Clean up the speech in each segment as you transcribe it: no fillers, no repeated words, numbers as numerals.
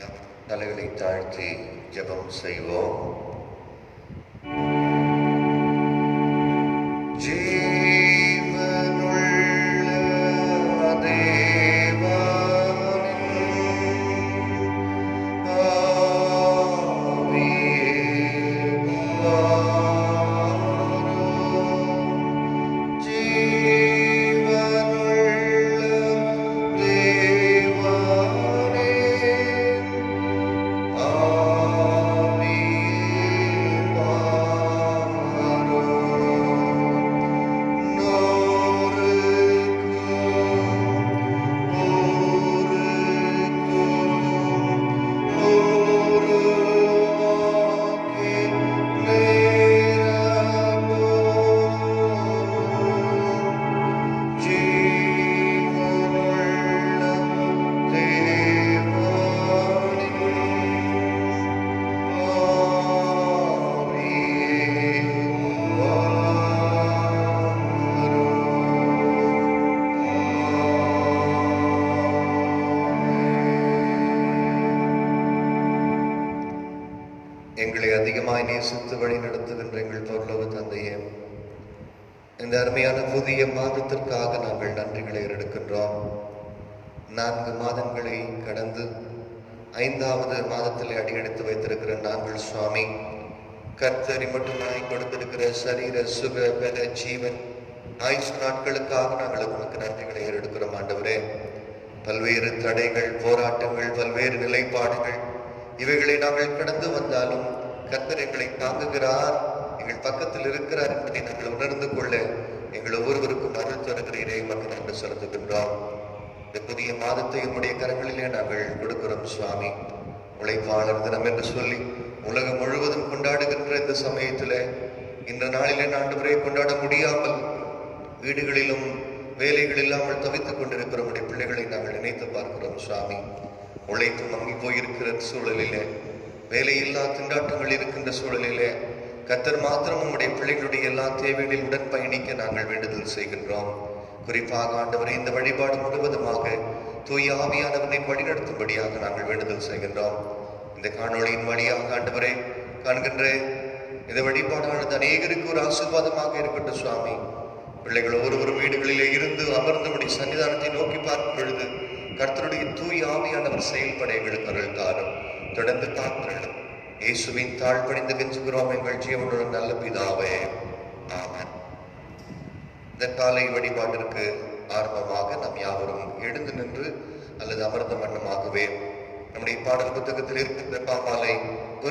நம் தலைகளை தாழ்த்தி ஜெபம் செய்வோம். எங்களை அதிகமாய் நேசித்து வழி நடத்துகின்ற எங்கள் பரலோக தந்தையே, இந்த அருமையான புதிய மாதத்திற்காக நாங்கள் நன்றிகளை எடுக்கின்றோம். 4 மாதங்களை கடந்து 5வது மாதத்தில் அடியெடுத்து வைத்திருக்கிற நாங்கள் சுவாமி, கர்த்தரி மட்டுமாய் கொடுத்திருக்கிற சரீர சுக பல ஜீவன் ஆயுசு நாட்களுக்காக நாங்கள் உங்களுக்கு நன்றிகளை எடுக்கிறோம். ஆண்டவரே, பல்வேறு தடைகள், போராட்டங்கள், பல்வேறு நிலைப்பாடுகள் இவைகளை நாங்கள் கடந்து வந்தாலும் கர்த்தர் எங்களை தாங்குகிறார், எங்கள் பக்கத்தில் இருக்கிறார் என்பதை நாங்கள் உணர்ந்து கொள்ள எங்கள் ஒவ்வொருவருக்கும் அருள் தருகிறீரே மக்கள் என்று செலுத்துகின்றோம். இந்த புதிய மாதத்தை உம்முடைய கரங்களிலே நாங்கள் கொடுக்கிறோம் சுவாமி. உழைப்பாளர் தினம் என்று சொல்லி உலகம் முழுவதும் கொண்டாடுகின்ற இந்த சமயத்தில் இந்த நாளிலே ஆண்டவரை கொண்டாட முடியாமல் வீடுகளிலும் வேலைகள் இல்லாமல் தவித்துக் கொண்டிருக்கிற உடைய பிள்ளைகளை நாங்கள் நினைத்து பார்க்கிறோம் சுவாமி. உழைத்து மங்கி போயிருக்கிற சூழலிலே, வேலையில்லா திண்டாட்டங்கள் இருக்கின்ற சூழலிலே கர்த்தர் மாத்திரம் உம்முடைய பிள்ளைகளுடைய எல்லா தேவைகளில் உடன் பயணிக்க நாங்கள் வேண்டுதல் செய்கின்றோம். குறிப்பாக ஆண்டவரை இந்த வழிபாடு முழுவதுமாக தூய ஆவியானவரை வழிநடத்தும்படியாக நாங்கள் வேண்டுதல் செய்கின்றோம். இந்த காணொளியின் வழியாக ஆண்டவரை காண்கின்ற இந்த வழிபாடானது அநேகருக்கு ஒரு ஆசீர்வாதமாக இருக்கட்டும் சுவாமி. பிள்ளைகள் ஒவ்வொரு வீடுகளிலே இருந்து அமர்ந்தபடி சன்னிதானத்தை நோக்கி பார்க்கும் பொழுது கர்த்தருடைய தூய ஆவியானவர் செயல்பட எங்களுக்கு அருள் தாரும். தொடர்ந்து காத்திரளும். இயேசுவின் தாழ்பணிந்து கெஞ்சுகிறோம் எங்கள் ஜீவனோட நல்ல பிதாவே, ஆமென். இந்த காலை வழிபாட்டிற்கு ஆரம்பமாக நாம் யாவரும் எழுந்து நின்று அல்லது அமர்ந்த வண்ணமாகவே நம்முடைய பாடல் புத்தகத்தில் இருக்கின்ற பாமாலை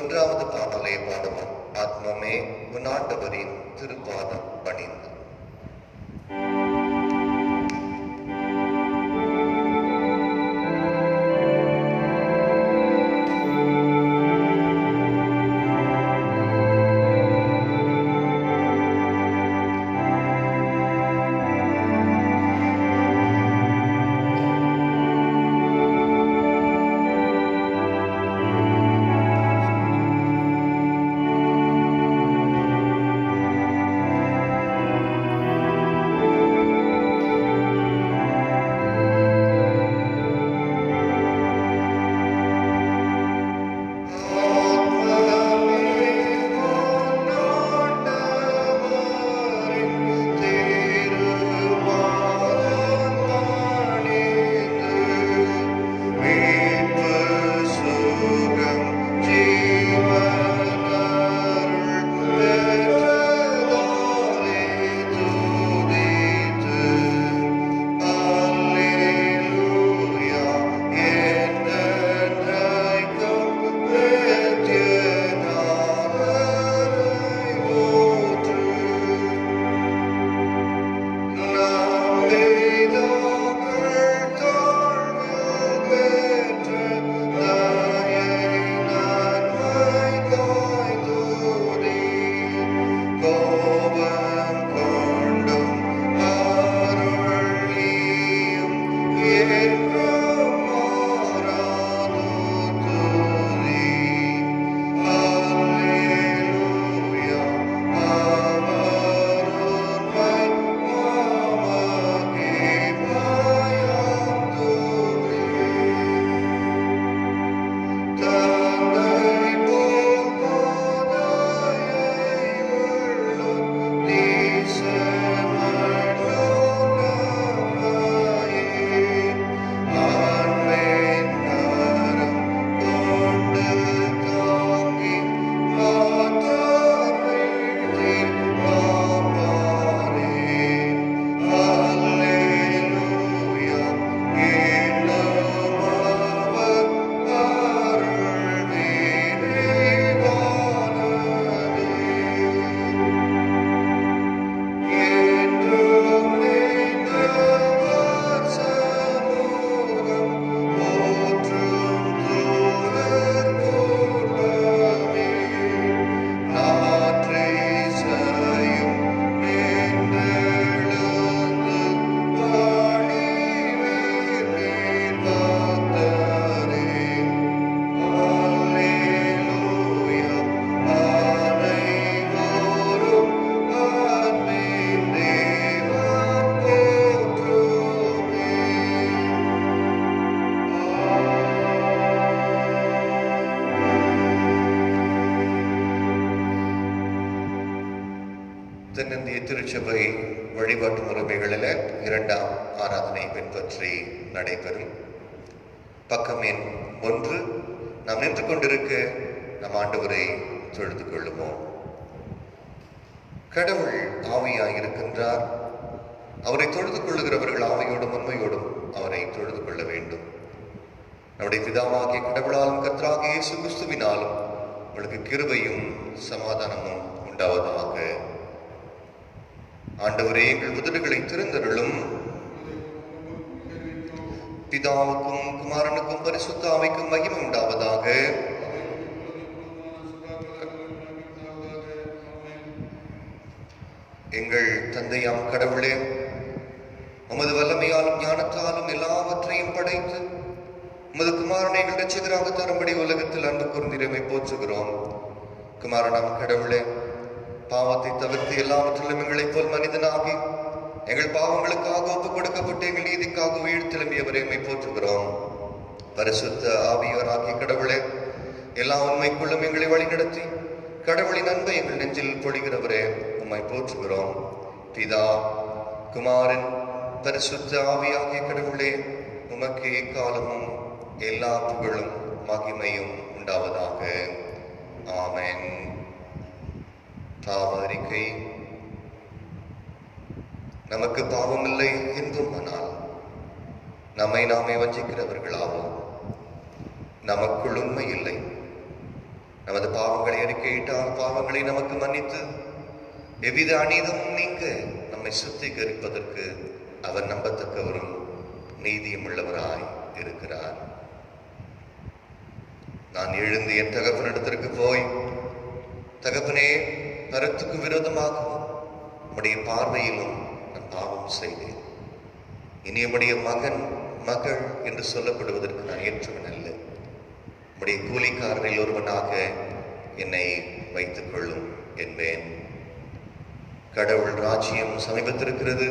1வது பாமாலையை பாடுவோம். ஆத்மமே உன் ஆண்டவரின் திருப்பாதம் பணிந்து. திருச்சபை வழிபாட்டு முறைமைகளில் 2ஆம் ஆராதனை பின்பற்றி நடைபெறும். பக்கம் எண் 1. நாம் நின்று கொண்டிருக்க நம் ஆண்டவரை தொழுது கொள்ளுவோம். கடவுள் ஆவியாயிருக்கின்றார். அவரை தொழுது கொள்ளுகிறவர்கள் ஆவியோடும் உண்மையோடும் அவரை தொழுது கொள்ள வேண்டும். நம்முடைய பிதாவாகிய கடவுளாலும் கர்த்தராகிய இயேசு கிறிஸ்துவினாலும் உங்களுக்கு கிருபையும் சமாதானமும் உண்டாவதாக. ஆண்டவரே, எங்கள் உதடுகளை திறந்தருளும். பிதாவுக்கும் குமாரனுக்கும் பரிசுத்த ஆவிக்கும் மகிமை உண்டாவதாக. எங்கள் தந்தையாம் கடவுளே, உமது வல்லமையாலும் ஞானத்தாலும் எல்லாவற்றையும் படைத்து உமது குமாரனை எங்கள் இரட்சகராக தரும்படி உலகத்தில் அன்பு கூர்ந்திரமை போற்றுகிறோம். குமாரனாம் கடவுளே, பாவத்தை தவிர்த்து எல்லாவற்றிலும் எங்களைப் போல் மனிதனாகி எங்கள் பாவங்களுக்காக ஒப்புக் கொடுக்கப்பட்டு எங்கள் நீதிக்காக உயிர்த்தெழும்பியவரை போற்றுகிறோம். பரிசுத்த ஆவியோராகிய கடவுளே, எல்லா உண்மைக்குள்ளும் எங்களை வழிநடத்தி கடவுளின் அன்பை எங்கள் நெஞ்சில் பொழிகிறவரே உம்மை போற்றுகிறோம். பிதா, குமாரன், பரிசுத்த ஆவியாகிய கடவுளே, உமக்கு காலமும் எல்லா புகழும் மகிமையும் உண்டாவதாக. ஆமென். பாவ அறிக்கை. நமக்கு பாவமில்லை என்றுமானால் நம்மை நாமே வஞ்சிக்கிறவர்களாவோம். நமக்குள் உண்மை இல்லை. நமது பாவங்களை அறிக்கையிட்டால் பாவங்களை நமக்கு மன்னித்து எவ்வித அநீதமும் நீங்க நம்மை சுத்திகரிப்பதற்கு அவர் நம்பத்தக்கவரும் நீதியும் உள்ளவராய் இருக்கிறார். நான் எழுந்து என் தகப்பனிடத்திற்கு போய், தகப்பனே, பரத்துக்கு விரோதமாகவும் உம்முடைய பார்வையிலும் நான் பாவம் செய்தேன். இனி உம்முடைய மகன் மகள் என்று சொல்லப்படுவதற்கு நான் ஏற்றவன் அல்ல. உம்முடைய கூலிக்காரரில் ஒருவனாக என்னை வைத்துக் கொள்ளும் என்பேன். கடவுள் ராஜ்யம் சமீபத்திருக்கிறது.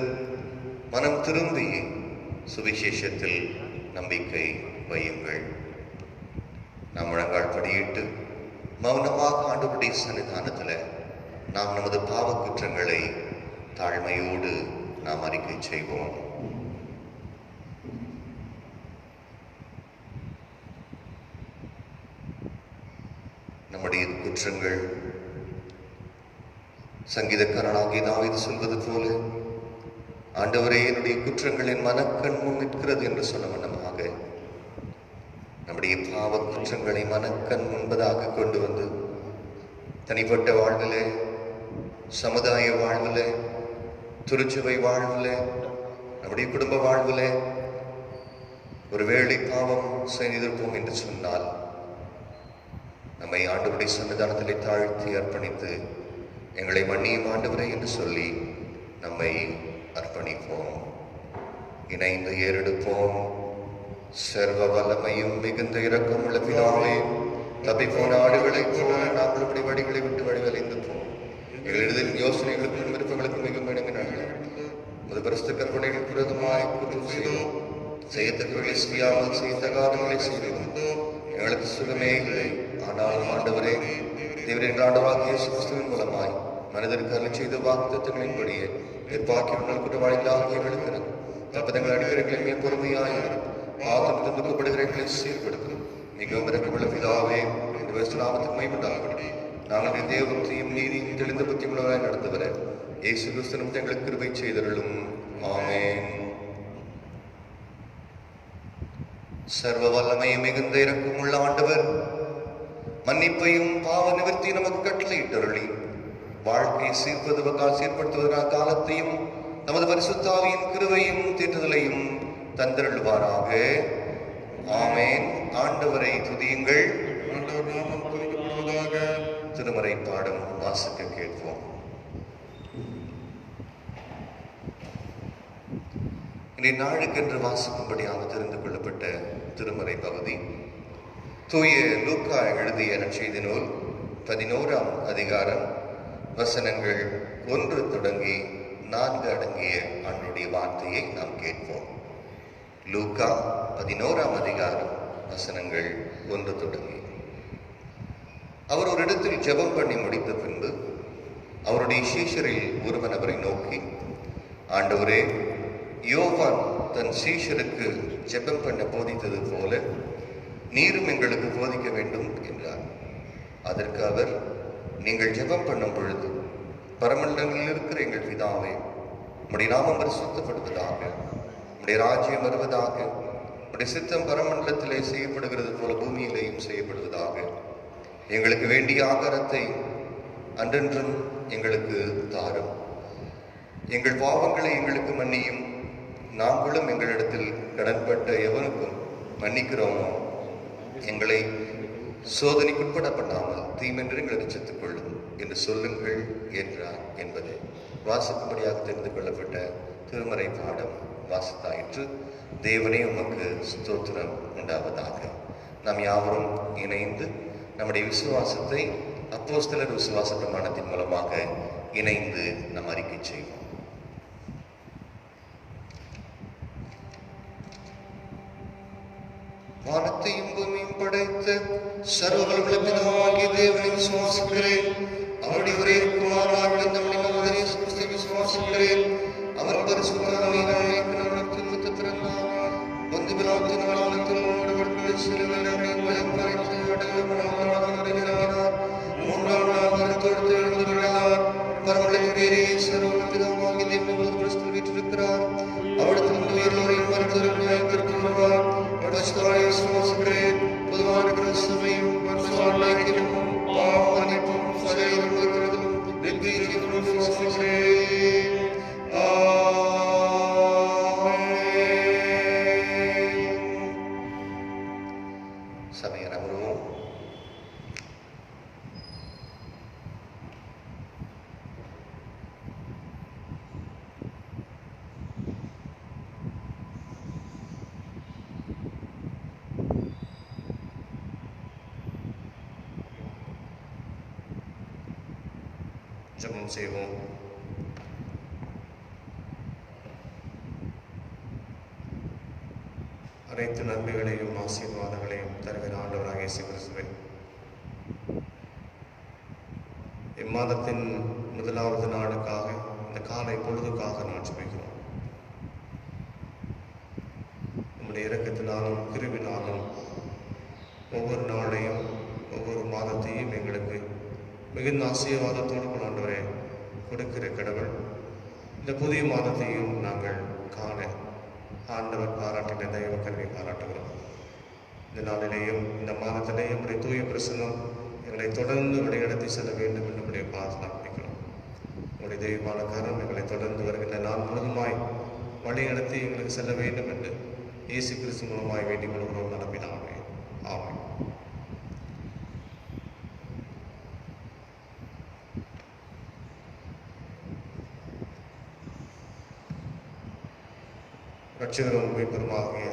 மனம் திரும்பி சுவிசேஷத்தில் நம்பிக்கை வையுங்கள். நாம் முழங்கால் படியிட்டு மௌனமாக ஆண்டவருடைய சன்னிதானத்தில் நாம் நமது பாவ குற்றங்களை தாழ்மையோடு நாம் அறிக்கை செய்வோம். நம்முடைய குற்றங்கள் சங்கீதக்காரனாகிய தாவீது சொல்வது போல, ஆண்டவரே, என்னுடைய குற்றங்களின் மனக்கண் முன் நிற்கிறது என்று சொன்ன வண்ணமாக நம்முடைய பாவ குற்றங்களை மனக்கண் முன்பதாக கொண்டு வந்து தனிப்பட்ட வாழ்வில், சமுதாய வாழ்வில், திருச்சபை வாழ்வில், நம்முடைய குடும்ப வாழ்வில் ஒருவேளை பாவம் செய்திருப்போம் என்று சொன்னால் நம்மை ஆண்டவருடைய சன்னிதானத்திலே தாழ்த்தி அர்ப்பணித்து எங்களை மன்னியும் ஆண்டவரே என்று சொல்லி நம்மை அர்ப்பணிப்போம். இணைந்து ஏறெடுப்போம். சர்வ வல்லமையும் மிகுந்த இரக்கம் உள்ள பிதாவே, தப்பிப்போன ஆடுகளை போல நாங்கள் இப்படி வழிகளை விட்டு வழிவலைந்து போம். எங்கள் எழுதின் யோசனைகளுக்கும் விருப்பங்களுக்கும் மிகவும் இணங்கினார்கள். முது பரிசுத்த கற்பனைகள் விரோதமாய் குற்றம் செய்தோம். செய்யத்தக்கவர்களை செய்யாமல் செய்யத்தகாதவர்களை செய்தோம். எங்களுக்கு சுகமே இல்லை. ஆனால் ஆண்டவரே, தேவரின் ஆண்டவராகிய இயேசு கிறிஸ்துவின் மூலமாய் மனிதருக்கு அருளி செய்த வாக்குத்தத்தங்களின்படியே எதிர்பார்க்கிறவர்கள் குற்றவாளிகளாகிய எங்களுக்கு தப்பதங்கள் அடிக்கிறவர்களை பொறுமையாயிரும். ஆத்மத்தில் துக்கப்படுகிறவர்களை சீர்படுத்தும். மிகவும் இறக்கமுள்ள பிதாவே, இந்த நாமத்துக்கு மகிமையுண்டாகும்படி நாங்கள் தேவபக்தியும் நீதியும் தெளிந்த பக்தியும் உள்ளவராய் நடத்துவர இயேசு கிறிஸ்து எங்களுக்கு கிருபை செய்தருளும். ஆமென். சர்வ வல்லமை மிகுந்த இரக்கமுள்ள ஆண்டவர் மன்னிப்பையும் பாவ நிவர்த்தியும் நமக்கு கட்டளையிட்டருளி வாழ்க்கையை சீர்படுத்துவதற்கான காலத்தையும் நமது பரிசுத்தாவியின் கிருபையும் தேற்றுதலையும் தந்தருள்வாராக. ஆமென். ஆண்டவரை துதியுங்கள். திருமறை பாடம் வாசிக்க கேட்போம். இன்றைய நாளுக்கென்று வாசிக்கும்படியாக தெரிந்து கொள்ளப்பட்ட திருமறை பகுதி தூய லூக்கா எழுதிய நற்செய்தி நூல் 11ஆம் அதிகாரம் வசனங்கள் 1 தொடங்கி 4 அடங்கிய ஆண்டவருடைய வார்த்தையை நாம் கேட்போம். லூக்கா 11ஆம் அதிகாரம் வசனங்கள் 1 தொடங்கி. அவர் ஒரு இடத்தில் ஜெபம் பண்ணி முடித்த பின்பு அவருடைய சீஷரில் ஒருவன் அவரை நோக்கி, ஆண்டவரே, யோவான் தன் சீஷருக்கு ஜெபம் பண்ண போதித்தது போல நீரும் எங்களுக்கு போதிக்க வேண்டும் என்றார். அதற்கு அவர், நீங்கள் ஜெபம் பண்ணும் பொழுது, பரமண்டலங்களில் இருக்கிற எங்கள் பிதாவே, உம்முடைய நாமம் பரிசுத்தப்படுவதாக, உம்முடைய ராஜ்யம் வருவதாக, உம்முடைய சித்தம் பரமண்டலத்திலே செய்யப்படுகிறது போல பூமியிலேயும் செய்யப்படுவதாக. எங்களுக்கு வேண்டிய ஆகாரத்தை அன்றென்றும் எங்களுக்கு தாரும். எங்கள் பாவங்களை எங்களுக்கு மன்னியும், நாங்களும் எங்களிடத்தில் கடன்பட்ட எவனுக்கும் மன்னிக்கிறோமோ. எங்களை சோதனைக்குட்பட பண்ணாமல் தீமென்று எங்களை ரட்சித்துக் கொள்ளும் என்று சொல்லுங்கள் என்றார் என்பது வாசிக்கும்படியாக தெரிந்து கொள்ளப்பட்ட திருமறை பாடம் வாசித்தாயிற்று. தேவனே உமக்கு ஸ்தோத்திரம் உண்டாவதாக. நாம் யாவரும் இணைந்து நம்முடைய விசுவாசத்தை அப்போஸ்தலர் விசுவாச பிரமாணத்தின் மூலமாக இணைந்து நாம் அறிக்கை செய்வோம். வானத்தையும் பூமியும் படைத்த சர்வவல்ல பிதாவாகிய தேவனை விசுவாசிக்கிறேன். அவருடைய ஒரே குமாரனாகிய நம்முடைய கர்த்தர் இயேசு கிறிஸ்துவை விசுவாசிக்கிறேன். அவர் பரிசுத்த ஆவியினாலே ஞானத்தில் பிறந்தார். பொந்து பிலாத்தின் காலத்தில் உடன்படிக்கை சிலுவையில் மரித்து அடையாளமானார். மூன்றாம் நாள் மரித்தெழுந்து எழுந்துள்ளார். பரமண்டலத்திலே சர்வவல்ல பிதாவாகிய தேவன் கிறிஸ்துவில் வீற்றிருக்கிறார். அவரிடத்திலிருந்து உயிரோரையும் மரித்தோரையும் நியாயத்திற்கு வருவார். விசுவாசிக்கிறேன். பொதுவான கிறிஸ்துவையும் பரிசுத்தவான்களையும் பாவ மன்னிப்பும் சரீரம் இருக்கிறதிலும் நித்திய ஜீவனும் விசுவாசிக்கிறேன். சபையார் அமருவோம். ஜெபம் செய்வோம். அனைத்து நன்மைகளையும் ஆசீர்வாதங்களையும் தருகிற ஆண்டவராகிய இயேசு கிறிஸ்துவே, இம்மாதத்தின் முதலாவது நாளுக்காக, இந்த காலை பொழுதுக்காக நான் ஜெபிக்கிறோம். உம்முடைய இரக்கத்தினாலும் கிருபினாலும் ஒவ்வொரு நாளையும் ஒவ்வொரு மாதத்தையும் எங்களுக்கு மிகுந்த ஆசீர்வாதத்தோடு ஆண்டவரே கொடுக்கிற கடவுள், இந்த புதிய மாதத்தையும் நாங்கள் காண ஆண்டவர் பாராட்டின தெய்வ கல்வி பாராட்டுகிறோம். இந்த நாளிலேயும் இந்த மாதத்திலேயும் நம்முடைய தூய பிரசன்னம் எங்களை தொடர்ந்து வழிநடத்தி செல்ல வேண்டும் என்று நம்முடைய பிரார்த்தனை பண்ணிக்கிறோம். உங்களுடைய தெய்வமான கரம் எங்களை தொடர்ந்து வருகின்ற நாள் முழுதுமாய் வழிநடத்தி எங்களுக்கு செல்ல வேண்டும் என்று இயேசு கிறிஸ்து மூலமாய் வேண்டிக் கொள்கிறோம். நடப்பினாமே ஆமை. ரட்சகரும் மீட்பருமாகிய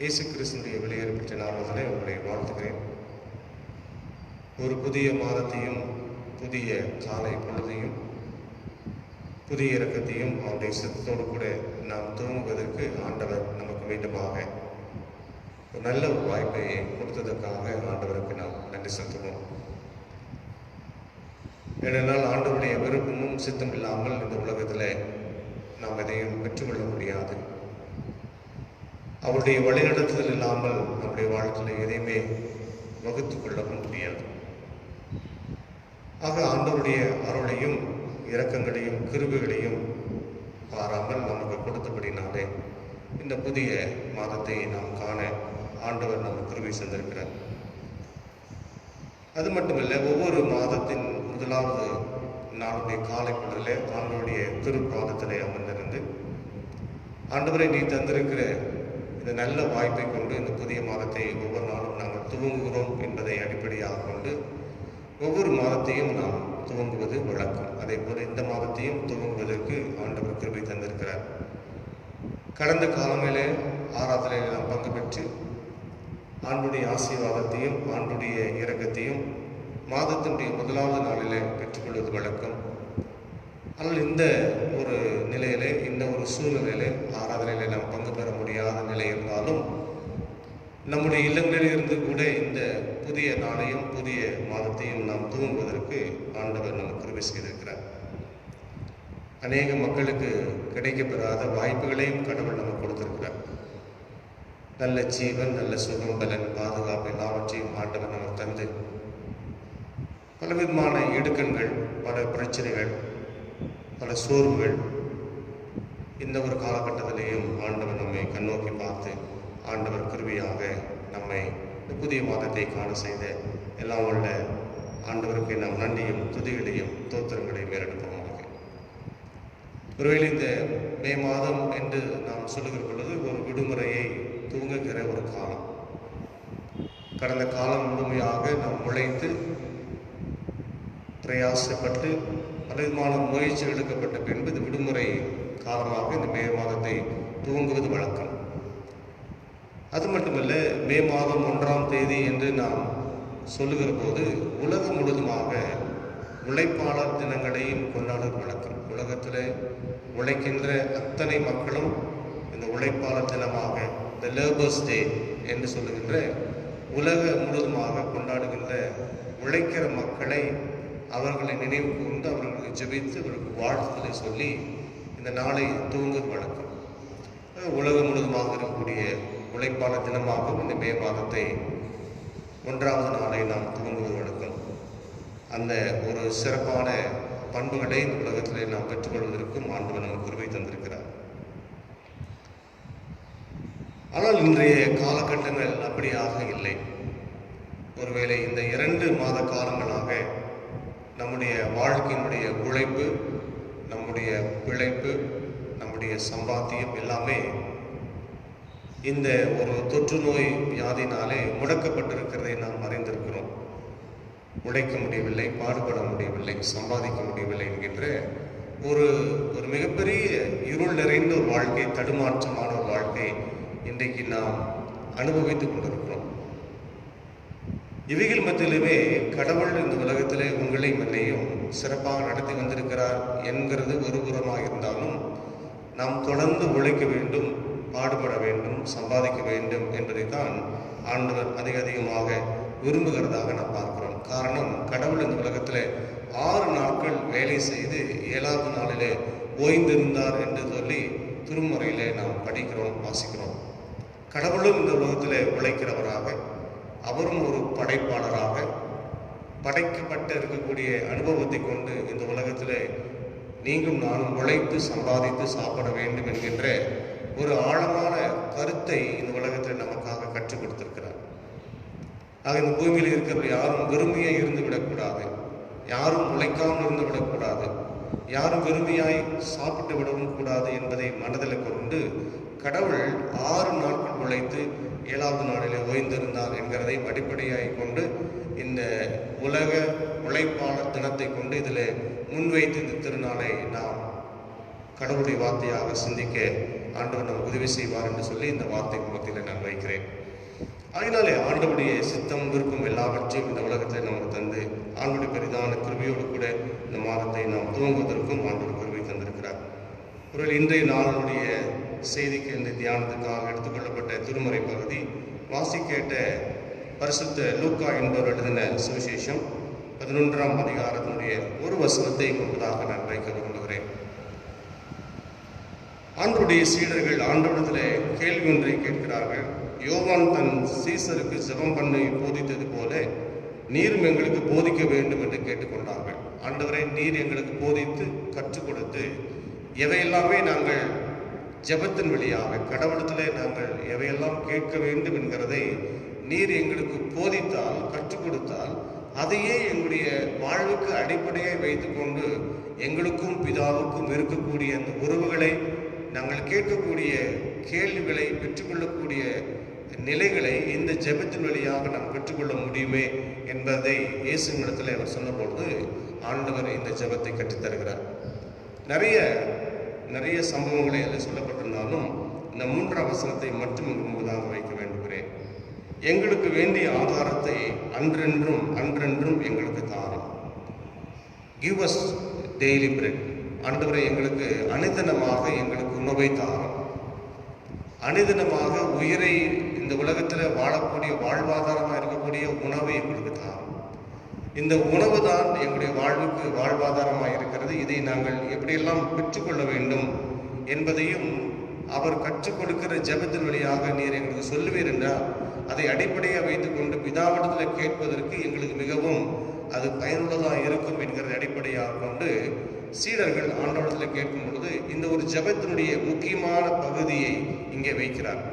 இயேசு கிறிஸ்துவினுடைய வெளியேறப்பட்ட நாமத்திலே உங்களை வாழ்த்துகிறேன். ஒரு புதிய மாதத்தையும் புதிய காலை பொழுதையும் புதிய இரக்கத்தையும் அவருடைய சித்தத்தோடு கூட நாம் துவங்குவதற்கு ஆண்டவர் நமக்கு மீண்டுமாக ஒரு நல்ல ஒரு வாய்ப்பை கொடுத்ததற்காக ஆண்டவருக்கு நாம் நன்றி செலுத்துவோம். ஏனென்றால் ஆண்டவருடைய விருப்பமும் சித்தம் இல்லாமல் இந்த உலகத்தில் நாம் எதையும் பெற்றுக்கொள்ள முடியாது. அவருடைய வழிநடத்துதல் இல்லாமல் நம்முடைய வாழ்க்கையில் எதையுமே வகுத்து கொள்ளவும் முடியாது. ஆக ஆண்டவருடைய அருளையும் இரக்கங்களையும் கிருபைகளையும் பாராமல் நமக்கு கொடுத்தபடினாலே இந்த புதிய மாதத்தை நாம் காண ஆண்டவர் நமக்கு கிருபை செய்திருக்கிறார். அது மட்டுமல்ல, ஒவ்வொரு மாதத்தின் முதலாவது நாளுடைய காலை பொழுதிலே ஆண்டவருடைய திருப்பாதத்திலே அமர்ந்திருந்து, ஆண்டவரை நீ தந்திருக்கிற இந்த நல்ல வாய்ப்பை கொண்டு இந்த புதிய மாதத்தை ஒவ்வொரு நாளும் நாங்கள் துவங்குகிறோம் என்பதை அடிப்படையாக கொண்டு ஒவ்வொரு மாதத்தையும் நாம் துவங்குவது வழக்கம். அதே போல இந்த மாதத்தையும் துவங்குவதற்கு ஆண்டவர் கிருபை தந்திருக்கிறார். கடந்த காலங்களிலே ஆராதனையில் நாம் பங்கு பெற்று ஆண்டுடைய ஆசீர்வாதத்தையும் ஆண்டுடைய இரக்கத்தையும் மாதத்தினுடைய முதலாவது நாளிலே பெற்றுக்கொள்வது வழக்கம். ஆனால் இந்த ஒரு நிலையிலே, இந்த ஒரு சூழ்நிலையிலே ஆராதனையிலே நாம் பங்கு பெற முடியாத நிலை இருந்தாலும் நம்முடைய இல்லங்களில் இருந்து கூட இந்த புதிய நாளையும் புதிய மாதத்தையும் நாம் துவங்குவதற்கு ஆண்டவர் நமக்கு கிருபை செய்திருக்கிறார். அநேக மக்களுக்கு கிடைக்கப்பெறாத வாய்ப்புகளையும் கடவுள் நமக்கு கொடுத்திருக்கிறார். நல்ல ஜீவன், நல்ல சுகம், பலன், பாதுகாப்பு எல்லாவற்றையும் ஆண்டவர் நமக்கு தந்து பலவிதமான இடுக்கண்கள், பல பிரச்சனைகள், பல சோர்வுகள் இந்த ஒரு காலகட்டத்திலேயும் ஆண்டவர் நம்மை கண்ணோக்கி பார்த்து ஆண்டவர் கிருபையாக நம்மை இந்த புதிய மாதத்தை காண செய்த எல்லாம் உள்ள ஆண்டவருக்கு நாம் நன்றியும் துதிகளையும் தோத்திரங்களையும் ஏறெடுப்போம். ஒருவேளை இந்த மே மாதம் என்று நாம் சொல்லுகிற பொழுது ஒரு விடுமுறையை துவங்குகிற ஒரு காலம். கடந்த காலம் முழுமையாக நாம் உழைத்து பிரயாசப்பட்டு பலவிதமான முயற்சிகள் எடுக்கப்பட்ட பின்பு இந்த விடுமுறை காலமாக இந்த மே மாதத்தை துவங்குவது வழக்கம். அது மட்டுமல்ல, மே மாதம் 1ஆம் தேதி என்று நாம் சொல்லுகிற போது உலகம் முழுவதுமாக உழைப்பாளர் தினங்களையும் கொண்டாடுவது வழக்கம். உலகத்தில் உழைக்கின்ற அத்தனை மக்களும் இந்த உழைப்பாளர் தினமாக த லேபர்ஸ் டே என்று சொல்லுகின்ற உலக முழுவதுமாக கொண்டாடுகின்ற உழைக்கிற மக்களை அவர்களை நினைவு கூர்ந்து அவர்களுக்கு ஜெபித்து அவர்களுக்கு வாழ்த்துக்களை சொல்லி இந்த நாளை துவங்குவது வழக்கம். உலகம் முழுவதுமாக இருக்கக்கூடிய உழைப்பாளர் தினமாகவும் இந்த மே மாதத்தை 1ஆவது நாளை நாம் துவங்குவது வழக்கம். அந்த ஒரு சிறப்பான பண்புகளை இந்த உலகத்திலே நாம் பெற்றுக்கொள்வதற்கும் ஆண்டவர் நமக்கு கிருபை தந்திருக்கிறார். ஆனால் இன்றைய காலகட்டங்கள் அப்படியாக இல்லை. ஒருவேளை இந்த 2 மாத காலங்களாக நம்முடைய வாழ்க்கையினுடைய உழைப்பு, நம்முடைய பிழைப்பு, நம்முடைய சம்பாத்தியம் எல்லாமே இந்த ஒரு தொற்று நோய் வியாதினாலே முடக்கப்பட்டிருக்கிறதை நாம் அறிந்திருக்கிறோம். உழைக்க முடியவில்லை, பாடுபட முடியவில்லை, சம்பாதிக்க முடியவில்லை என்கின்ற ஒரு மிகப்பெரிய இருள் நிறைந்த ஒரு வாழ்க்கை, தடுமாற்றமான ஒரு வாழ்க்கை இன்றைக்கு நாம் அனுபவித்துக் கொண்டிருக்கிறோம். இவைகள் மத்தியிலுமே கடவுள் இந்த உலகத்திலே உங்களை என்னையும் சிறப்பாக நடத்தி வந்திருக்கிறார் என்கிறது ஒரு புறமாக இருந்தாலும், நாம் தொடர்ந்து உழைக்க வேண்டும், பாடுபட வேண்டும், சம்பாதிக்க வேண்டும் என்பதைத்தான் ஆண்டவர் அதிகமாக விரும்புகிறதாக நாம் பார்க்கிறோம். காரணம், கடவுள் இந்த உலகத்தில் 6 நாட்கள் வேலை செய்து 7ஆவது நாளிலே ஓய்ந்திருந்தார் என்று சொல்லி திருமுறையிலே நாம் படிக்கிறோம், வாசிக்கிறோம். கடவுளும் இந்த உலகத்தில் உழைக்கிறவராக, அவரும் ஒரு படைப்பாளராக படைக்கப்பட்டு இருக்கக்கூடிய அனுபவத்தை கொண்டு இந்த உலகத்தில் நீங்களும் நானும் உழைத்து சம்பாதித்து சாப்பிட வேண்டும் என்கின்ற ஒரு ஆழமான கருத்தை இந்த உலகத்தில் நமக்காக கற்றுக் கொடுத்திருக்கிறார். ஆக இந்த பூமியில் இருக்கிற யாரும் வெறுமையை இருந்து விடக்கூடாது, யாரும் உழைக்காமல் இருந்து விடக்கூடாது, யாரும் வெறுமையாய் சாப்பிட்டு விடவும் கூடாது என்பதை மனதில் கொண்டு கடவுள் 6 நாட்கள் உழைத்து 7ஆவது நாளிலே ஓய்ந்திருந்தார் என்கிறதை அடிப்படையாக கொண்டு இந்த உலக உழைப்பாளர் தினத்தை கொண்டு இதில் முன்வைத்து இந்த திருநாளை நாம் கடவுளுடைய வார்த்தையாக சிந்திக்க ஆண்டவர் நமக்கு உதவி செய்வார் என்று சொல்லி இந்த வார்த்தை மத்தியில் நான் வைக்கிறேன். அதனாலே ஆண்டவருடைய சித்தம், விருப்பம் எல்லாவற்றையும் இந்த உலகத்தில் நமக்கு தந்து ஆண்டவருடைய பெரிதான கிருபையோடு கூட இந்த மாதத்தை நாம் துவங்குவதற்கும் ஆண்டவர் கிருபை தந்திருக்கிறார். ஒரு இன்றைய நாளுடைய செய்திக்கு இந்த தியானத்துக்காக எடுத்துக்கொள்ளப்பட்ட திருமறை பகுதி வாசி கேட்ட பரிசுத்த லூக்கா என்பவர் எழுதின சுவிசேஷம் 11ஆம் அதிகாரத்தினுடைய ஒரு வசனத்தை முன்பதாக நான் வைக்க விரும்புகிறேன். ஆண்டவருடைய சீடர்கள் ஆண்டவரிடத்தில் கேள்வி ஒன்றை கேட்கிறார்கள். யோவான் தன் சீசருக்கு ஜெபம் பண்ணி போதித்தது போல நீரும் எங்களுக்கு போதிக்க வேண்டும் என்று கேட்டுக்கொண்டார்கள். ஆண்டவரை, நீர் எங்களுக்கு போதித்து கற்றுக் கொடுத்து எவையெல்லாமே நாங்கள் ஜெபத்தின் வழியாக கடவுளத்திலே நாங்கள் எவையெல்லாம் கேட்க வேண்டும் என்கிறதை நீர் எங்களுக்கு போதித்தால், கற்றுக் கொடுத்தால், அதையே எங்களுடைய வாழ்வுக்கு அடிப்படையை வைத்துக்கொண்டு எங்களுக்கும் பிதாவுக்கும் இருக்கக்கூடிய அந்த உறவுகளை, நாங்கள் கேட்கக்கூடிய கேள்விகளை பெற்றுக்கொள்ளக்கூடிய நிலைகளை இந்த ஜெபத்தின் வழியாக நாம் பெற்றுக்கொள்ள முடியுமே என்பதை இயேசுவிடத்தில் அவர் சொன்னபொழுது ஆண்டவர் இந்த ஜெபத்தை கற்றுத்தருகிறார். நிறைய சம்பவங்களை அதில் சொல்லப்பட்டிருந்தாலும் இந்த 3ஆம் வசனத்தை மட்டும் முன்பதாக வைக்க வேண்டுகிறேன். எங்களுக்கு வேண்டிய ஆதாரத்தை அன்றென்றும் எங்களுக்கு தாரும். Give us daily bread. ஆண்டவரை, எங்களுக்கு அனுதினமாக எங்களுக்கு உணவை தாரும். அனுதினமாக உயிரை இந்த உலகத்தில் வாழக்கூடிய வாழ்வாதாரமாக இருக்கக்கூடிய உணவை எங்களுக்கு தாரும். இந்த உணவு தான் எங்களுடைய வாழ்வுக்கு வாழ்வாதாரமாக இருக்கிறது. இதை நாங்கள் எப்படியெல்லாம் பெற்றுக்கொள்ள வேண்டும் என்பதையும் அவர் கற்றுக் கொடுக்கிற ஜெபத்தின் வழியாக நீர் எங்களுக்கு சொல்லுவீர் என்றால் அதை அடிப்படையாக வைத்துக்கொண்டு பிதாவிடத்தில் கேட்பதற்கு எங்களுக்கு மிகவும் அது பயனுள்ளதாக இருக்கும் என்கிறதை அடிப்படையாக கொண்டு சீடர்கள் ஆண்டவரிடத்தில் கேட்கும் பொழுது இந்த ஒரு ஜெபத்தினுடைய முக்கியமான பகுதியை இங்கே வைக்கிறார்.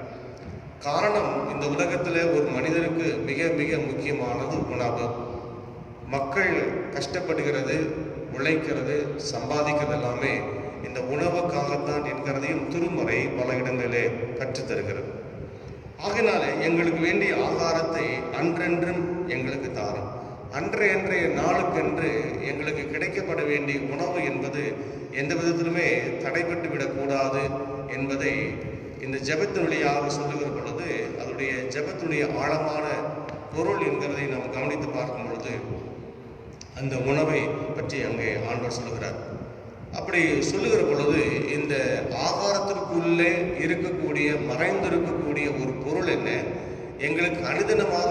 காரணம், இந்த உலகத்தில் ஒரு மனிதருக்கு மிக மிக முக்கியமானது உணவு. மக்கள் கஷ்டப்படுகிறது, உழைக்கிறது, சம்பாதிக்கிறது எல்லாமே இந்த உணவுக்காகத்தான் என்கிறதையும் திருமறை பல இடங்களிலே கற்றுத்தருகிறது. ஆகினாலே எங்களுக்கு வேண்டிய ஆகாரத்தை அன்றென்றும் எங்களுக்கு தாரும். அன்றைய நாளுக்கென்று எங்களுக்கு கிடைக்கப்பட வேண்டிய உணவு என்பது எந்த விதத்திலுமே தடைபட்டு விடக்கூடாது என்பதை இந்த ஜெபத்தின் வழியாக சொல்லுகிற பொழுது அதனுடைய ஜெபத்தினுடைய ஆழமான பொருள் என்கிறதை நாம் கவனித்து பார்க்கும் பொழுது அந்த உணவை பற்றி அங்கே ஆண்டவர் சொல்லுகிறார். அப்படி சொல்லுகிற பொழுது இந்த ஆகாரத்திற்குள்ளே இருக்கக்கூடிய மறைந்திருக்கக்கூடிய ஒரு பொருள் என்ன, எங்களுக்கு அனுதினமாக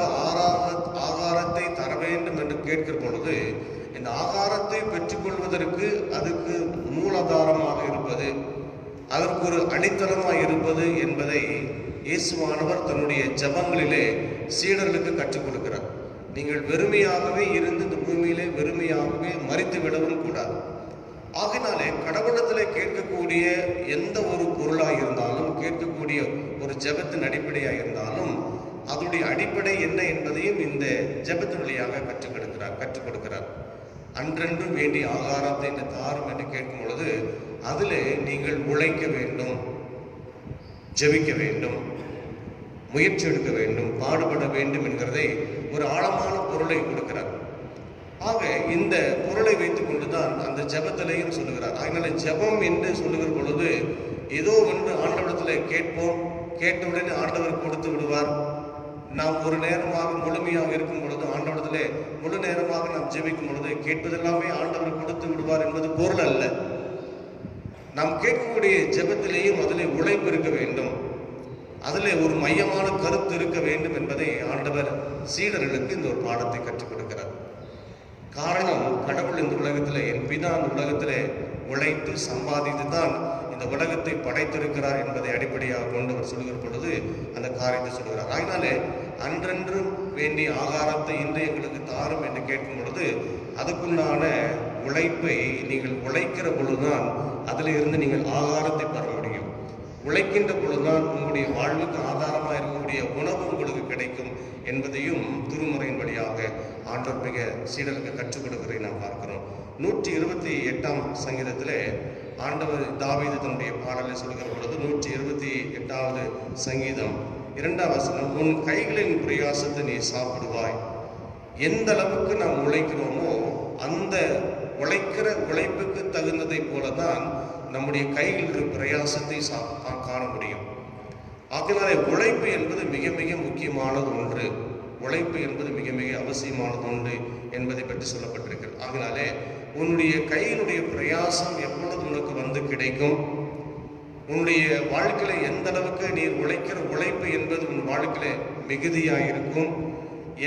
ஆகாரத்தை தர வேண்டும் என்று கேட்கிற பொழுது இந்த ஆகாரத்தை பெற்றுக்கொள்வதற்கு அதுக்கு மூலாதாரமாக இருப்பது, அதற்கு ஒரு அடித்தளமாக இருப்பது என்பதை இயேசுவானவர் தன்னுடைய ஜெபங்களிலே சீடர்களுக்கு கற்றுக் கொடுக்கிறார். நீங்கள் வெறுமையாகவே இருந்து இந்த பூமியிலே வெறுமையாகவே மரித்து விடவும் கூடாது. ஆகினாலே கடவுளத்தில் கேட்கக்கூடிய எந்த ஒரு பொருளாக இருந்தாலும், கேட்கக்கூடிய ஒரு ஜெபத்தின் அடிப்படையாக இருந்தாலும் அதனுடைய அடிப்படை என்ன என்பதையும் இந்த ஜெபத்தின் வழியாக கற்றுக் கொடுக்கிறார். அன்றென்றும் வேண்டிய ஆகாரத்தை இந்த தாரும் என்று கேட்கும் பொழுது அதில் நீங்கள் உழைக்க வேண்டும், ஜெபிக்க வேண்டும், முயற்சி எடுக்க வேண்டும், பாடுபட வேண்டும் என்கிறதை ஒரு ஆழமான பொருளை கொடுக்கிறார். ஆக இந்த பொருளை வைத்துக் கொண்டுதான் அந்த ஜெபத்திலையும் சொல்லுகிறார். அதனால ஜெபம் என்று சொல்லுகிற பொழுது ஏதோ ஒன்று ஆண்டவரிடத்தில் கேட்போம், கேட்டவுடனே ஆண்டவர் கொடுத்து விடுவார். நாம் ஒரு நேரமாக முழுமையாக இருக்கும் பொழுது ஆண்டவரிடத்திலே முழு நேரமாக நாம் ஜெபிக்கும் பொழுது கேட்பதெல்லாமே ஆண்டவர் கொடுத்து விடுவார் என்பது பொருள் அல்ல. நாம் கேட்கக்கூடிய ஜெபத்திலேயும் அதிலே உழைப்பு இருக்க வேண்டும், அதிலே ஒரு மையமான கருத்து இருக்க வேண்டும் என்பதை ஆண்டவர் சீடர்களுக்கு இந்த ஒரு பாடத்தை கற்றுக் கொடுக்கிறார். காரணம், கடவுள் இந்த உலகத்தில், என் பிதா இந்த உலகத்தில் உழைத்து சம்பாதித்து தான் இந்த உலகத்தை படைத்திருக்கிறார் என்பதை அடிப்படையாக கொண்டு அவர் சொல்லுகிற பொழுது அந்த காரியத்தை சொல்கிறார். அதனாலே அன்றென்றும் வேண்டிய ஆகாரத்தை இன்று எங்களுக்கு தாரும் என்று கேட்கும் பொழுது அதுக்குண்டான உழைப்பை நீங்கள் உழைக்கிற பொழுதுதான் அதில் இருந்து நீங்கள் ஆகாரத்தை பெற முடியும். உழைக்கின்ற பொழுதுதான் உங்களுடைய வாழ்வுக்கு ஆதாரமாக இருக்கக்கூடிய உணவு உங்களுக்கு கிடைக்கும் என்பதையும் திருமுறையின் வழியாக ஆண்டவர் மிக சீடருக்கு கற்றுக் கொடுக்கிறதை நாம் பார்க்கிறோம். 128ஆம் சங்கீதத்திலே ஆண்டவர் தாவீது தன்னுடைய பாடலை சொல்கிற பொழுது 128வது சங்கீதம் 2ஆம் வசனம், உன் கைகளின் பிரயாசத்தை நீ சாப்பிடுவாய். எந்த அளவுக்கு நாம் உழைக்கிறோமோ அந்த உழைக்கிற உழைப்புக்கு தகுந்ததை போலதான் நம்முடைய கையில் பிரயாசத்தை காண முடியும். ஆகினாலே உழைப்பு என்பது மிக மிக முக்கியமானது ஒன்று, உழைப்பு என்பது மிக மிக அவசியமானது ஒன்று என்பதை பற்றி சொல்லப்பட்டிருக்கிறது. ஆகினாலே உன்னுடைய கையினுடைய பிரயாசம் எப்பொழுது உனக்கு வந்து கிடைக்கும், உன்னுடைய வாழ்க்கையில எந்த அளவுக்கு நீ உழைக்கிற உழைப்பு என்பது உன் வாழ்க்கையில மிகுதியாக இருக்கும்,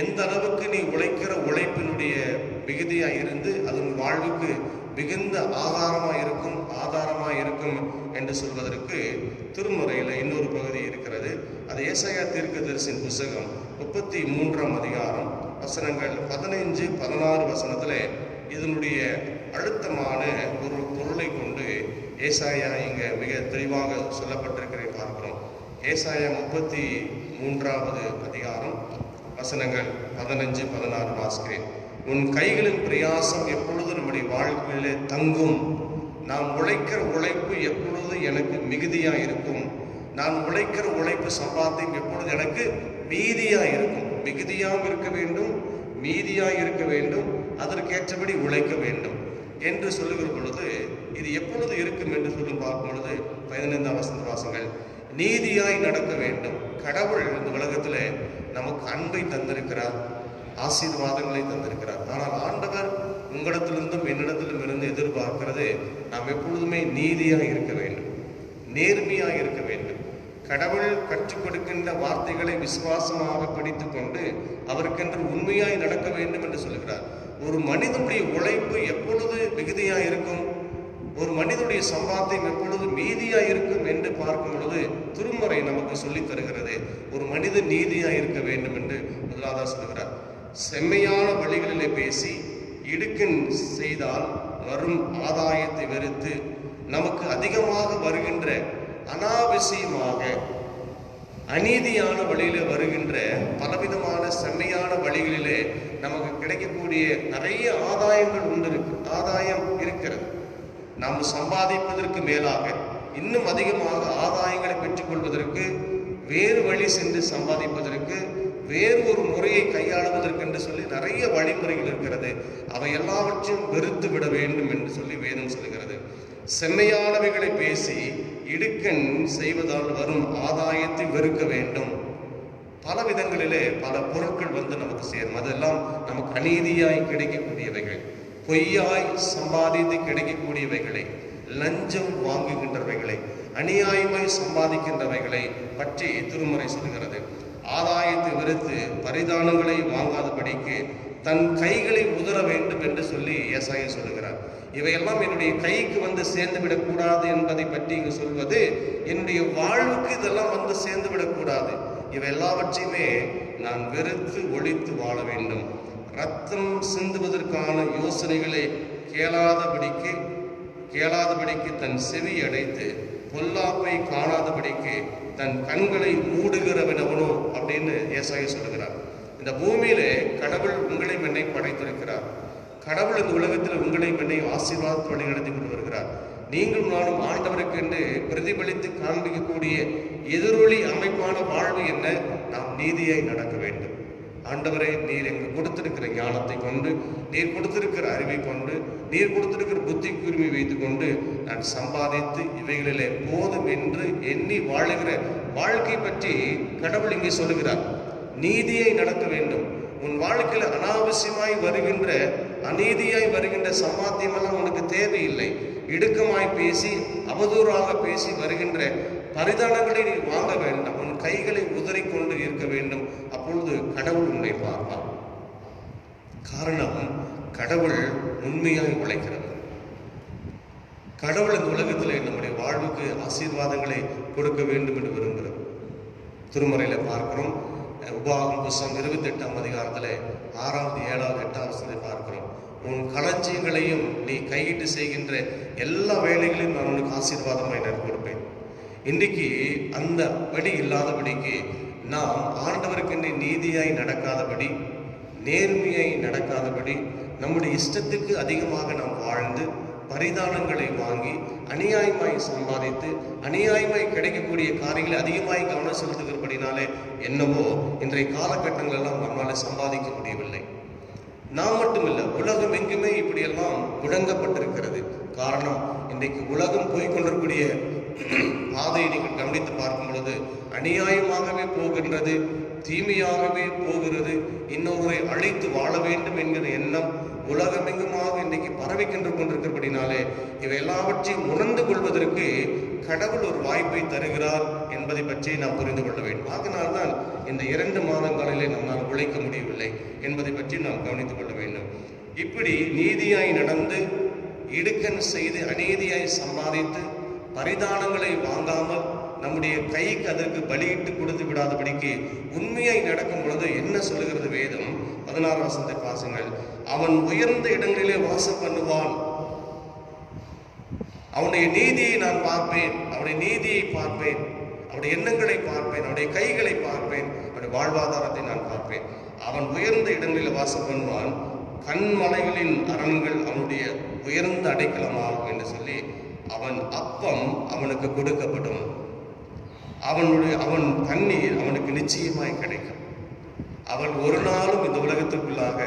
எந்த அளவுக்கு நீ உழைக்கிற உழைப்பினுடைய மிகுதியாக இருந்து அது உன் வாழ்வுக்கு மிகுந்த ஆதாரமாக இருக்கும் என்று சொல்வதற்கு திருமுறையில் இன்னொரு பகுதி இருக்கிறது. அது ஏசாயா தீர்க்கதரிசியின் புத்தகம் 33ஆம் அதிகாரம் வசனங்கள் 15-16 வசனத்தில் இதனுடைய அழுத்தமான ஒரு பொருளை கொண்டு ஏசாயா இங்கே மிக தெளிவாக சொல்லப்பட்டிருக்கிறதை பார்க்கிறோம். ஏசாயா 33ஆவது அதிகாரம் வசனங்கள் 15-16 வாசிக்கிறேன். உன் கைகளின் பிரயாசம் எப்பொழுது நம்முடைய வாழ்க்கையிலே தங்கும், நாம் உழைக்கிற உழைப்பு எப்பொழுது எனக்கு மிகுதியாக இருக்கும், நான் உழைக்கிற உழைப்பு சம்பாத்தியம் எப்பொழுது எனக்கு மீதியாக இருக்கும். மிகுதியாக இருக்க வேண்டும், மீதியாக இருக்க வேண்டும், அதற்கேற்றபடி உழைக்க வேண்டும் என்று சொல்லுகிற பொழுது இது எப்பொழுது இருக்கும் என்று சொல்லி பார்க்கும் பொழுது 15ஆம் வசன வாசங்கள், நீதியாய் நடக்க வேண்டும். கடவுள் இந்த உலகத்தில் நமக்கு அன்பை தந்திருக்கிறார், ஆசீர்வாதங்களை தந்திருக்கிறார். ஆனால் ஆண்டவர் உங்களிடத்திலிருந்தும் என்னிடத்திலும் இருந்து எதிர்பார்க்கிறது நாம் எப்பொழுதுமே நீதியாக இருக்க வேண்டும், நேர்மையாக இருக்க வேண்டும். கடவுள் கற்றுக் கொடுக்கின்ற வார்த்தைகளை விசுவாசமாக பிடித்து கொண்டு அவருக்கென்று உண்மையாய் நடக்க வேண்டும் என்று சொல்கிறார். ஒரு மனிதனுடைய உழைப்பு எப்பொழுது மிகுதியாய் இருக்கும், ஒரு மனிதனுடைய சம்பாத்தியம் எப்பொழுது மீதியாய் இருக்கும் என்று பார்க்கும் பொழுது திருமறை நமக்கு சொல்லித் தருகிறது. ஒரு மனிதன் நீதியாய் இருக்க வேண்டும் என்று முதலாவதாக சொல்கிறார். செம்மையான வழிகளிலே பேசி இடுக்கண் செய்தால் வரும் ஆதாயத்தை வெறுத்து நமக்கு அதிகமாக வருகின்ற அனாவசியமாக அநீதியான வழியில வருகின்ற பலவிதமான செம்மையான வழிகளிலே நமக்கு கிடைக்கக்கூடிய நிறைய ஆதாயம் இருக்கிறது. நாம் சம்பாதிப்பதற்கு மேலாக இன்னும் அதிகமாக ஆதாயங்களை பெற்றுக்கொள்வதற்கு, வேறு வழி சென்று சம்பாதிப்பதற்கு, வேறு ஒரு முறையை கையாளுவதற்கு என்று சொல்லி நிறைய வழிமுறைகள் இருக்கிறது. அவை எல்லாவற்றையும் வெறுத்து விட வேண்டும் என்று சொல்லி வேதம் சொல்கிறது. செம்மையானவைகளை பேசி இடுக்கண் செய்வதால் வரும் ஆதாயத்தை வெறுக்க வேண்டும். பல விதங்களிலே பல பொருட்கள் நமக்கு சேரும். அதெல்லாம் நமக்கு அநீதியாய் கிடைக்கக்கூடியவைகள், பொய்யாய் சம்பாதித்து கிடைக்கக்கூடியவைகளை, லஞ்சம் வாங்குகின்றவைகளை, அநியாயமாய் சம்பாதிக்கின்றவைகளை பற்றி திருமறை சொல்கிறது. ஆதாயத்தை வெறுத்து பரிதானங்களை வாங்காதபடிக்கு தன் கைகளை உதற வேண்டும் என்று சொல்லி ஏசாயா சொல்லுகிறார். இவையெல்லாம் என்னுடைய கைக்கு சேர்ந்து விடக்கூடாது என்பதை பற்றி இங்கு சொல்வது, என்னுடைய வாழ்வுக்கு இதெல்லாம் சேர்ந்து விடக்கூடாது. இவை எல்லாவற்றையுமே நான் வெறுத்து ஒழித்து வாழ வேண்டும். ரத்தம் சிந்துவதற்கான யோசனைகளை கேளாதபடிக்கு தன் செவி அடைத்து பொல்லாப்பை காணாதபடிக்கு தன் கண்களை மூடுகிறவனவனோ அப்படின்னு ஏசாயா சொல்லுகிறார். இந்த பூமியிலே கடவுள் உங்களை என்னை படைத்திருக்கிறார். கடவுள் இந்த உலகத்தில் உங்களை என்னை ஆசீர்வாதத்தை வழி நடத்தி கொண்டு வருகிறார். நீங்களும் நானும் ஆண்டவருக்கு என்று பிரதிபலித்து காண்பிக்கக்கூடிய எதிரொலி அமைப்பான வாழ்வு என்ன? நாம் நீதியாய் நடக்க வேண்டும். ஆண்டவரே, நீர் எங்களுக்கு கொடுத்திருக்கிற ஞானத்தை கொண்டு, நீர் கொடுத்திருக்கிற அறிவை கொண்டு, நீர் கொடுத்திருக்கிற புத்தி கூர்மை வைத்துக் கொண்டு நான் சம்பாதித்து இவைகளிலே போதும் என்று எண்ணி வாழுகிற வாழ்க்கை பற்றி கடவுள் இங்கே சொல்லுகிறார். நீதியை நடக்க வேண்டும். உன் வாழ்க்கையில் அனாவசியமாய் வருகின்ற, அநீதியாய் வருகின்ற சம்பாத்தியமெல்லாம் உனக்கு தேவையில்லை. இடுக்கமாய் பேசி, அவதூறாக பேசி வருகின்ற பரிதானங்களை நீ வாங்க வேண்டாம். உன் கைகளை உதறிக்கொண்டு இருக்க வேண்டும். அப்பொழுது கடவுள் உன்னை பார்ப்பார். காரணம், கடவுள் உண்மையாய் உழைக்கிறவர். கடவுள் இந்த உலகத்திலே நம்முடைய வாழ்வுக்கு ஆசீர்வாதங்களை கொடுக்க வேண்டும் என்று விரும்புகிறோம். திருமறையில பார்க்கிறோம். உபாகமம் புத்தகம் 28ஆம் அதிகாரத்தில் 6வது 7வது 8வது பார்க்கிறோம். உன் களஞ்சியங்களையும் நீ கையிட்டு செய்கின்ற எல்லா வேலைகளையும் நான் உனக்கு ஆசீர்வாதமாய் நான் கொடுப்பேன். இன்றைக்கு அந்த படி இல்லாதபடிக்கு நாம் ஆண்டவருக்கு நீதியாய் நடக்காதபடி, நேர்மையாய் நடக்காதபடி, நம்முடைய இஷ்டத்துக்கு அதிகமாக நாம் வாழ்ந்து பரிதானங்களை வாங்கி அநியாயமாய் சம்பாதித்து அநியாயமாய் கிடைக்கக்கூடிய காரியங்களை அதிகமாய் கவனம் செலுத்துகிறபடினாலே என்னவோ இன்றைய காலகட்டங்களெல்லாம் நம்மளால சம்பாதிக்க முடியவில்லை. நாம் மட்டுமில்லை, உலகம் எங்குமே இப்படியெல்லாம் முடங்கப்பட்டிருக்கிறது. காரணம், இன்றைக்கு உலகம் போய்கொண்டிருக்கூடிய பாதையை நீங்கள் கவனித்து பார்க்கும் பொழுது அநியாயமாகவே போகின்றது, தீமையாகவே போகிறது. இன்னொருவரை அழைத்து வாழ வேண்டும் என்கிற எண்ணம் உலகமெங்குமாக இன்றைக்கு பரவிக்கின்ற கொண்டிருக்கிறபடினாலே இவை எல்லாவற்றையும் உணர்ந்து கொள்வதற்கு கடவுள் ஒரு வாய்ப்பை தருகிறார் என்பதை பற்றி நாம் புரிந்து கொள்ள வேண்டும். அதனால்தான் இந்த 2 மாதங்களிலே நம்மால் உழைக்க முடியவில்லை என்பதை பற்றி நாம் கவனித்துக் கொள்ள வேண்டும். இப்படி நீதியாய் நடந்து, இடுக்கண் செய்து, அநீதியாய் சம்பாதித்து, பரிதானங்களை வாங்காமல் நம்முடைய கைக்கு அதற்கு பலியிட்டு கொடுத்து விடாதபடிக்கு உண்மையாய் நடக்கும் பொழுது என்ன சொல்லுகிறது வேதம்? 16 வசனத்தை பாசுங்கள். அவன் உயர்ந்த இடங்களிலே வாசம் பண்ணுவான். அவனுடைய நீதியை நான் பார்ப்பேன், அவனுடைய நீதியை பார்ப்பேன், அவனுடைய எண்ணங்களை பார்ப்பேன், அவனுடைய கைகளை பார்ப்பேன், அவனுடைய வாழ்வாதாரத்தை நான் பார்ப்பேன். அவன் உயர்ந்த இடங்களில் வாசம் பண்ணுவான். கண்மலைகளின் அரண்கள் அவனுடைய உயர்ந்த அடைக்கலமாகும் என்று சொல்லி அவன் அப்பம் அவனுக்கு கொடுக்கப்படும். அவன் தண்ணீர் அவனுக்கு நிச்சயமாய் கிடைக்கும். அவன் ஒரு நாளும் இந்த உலகத்துக்குள்ளாக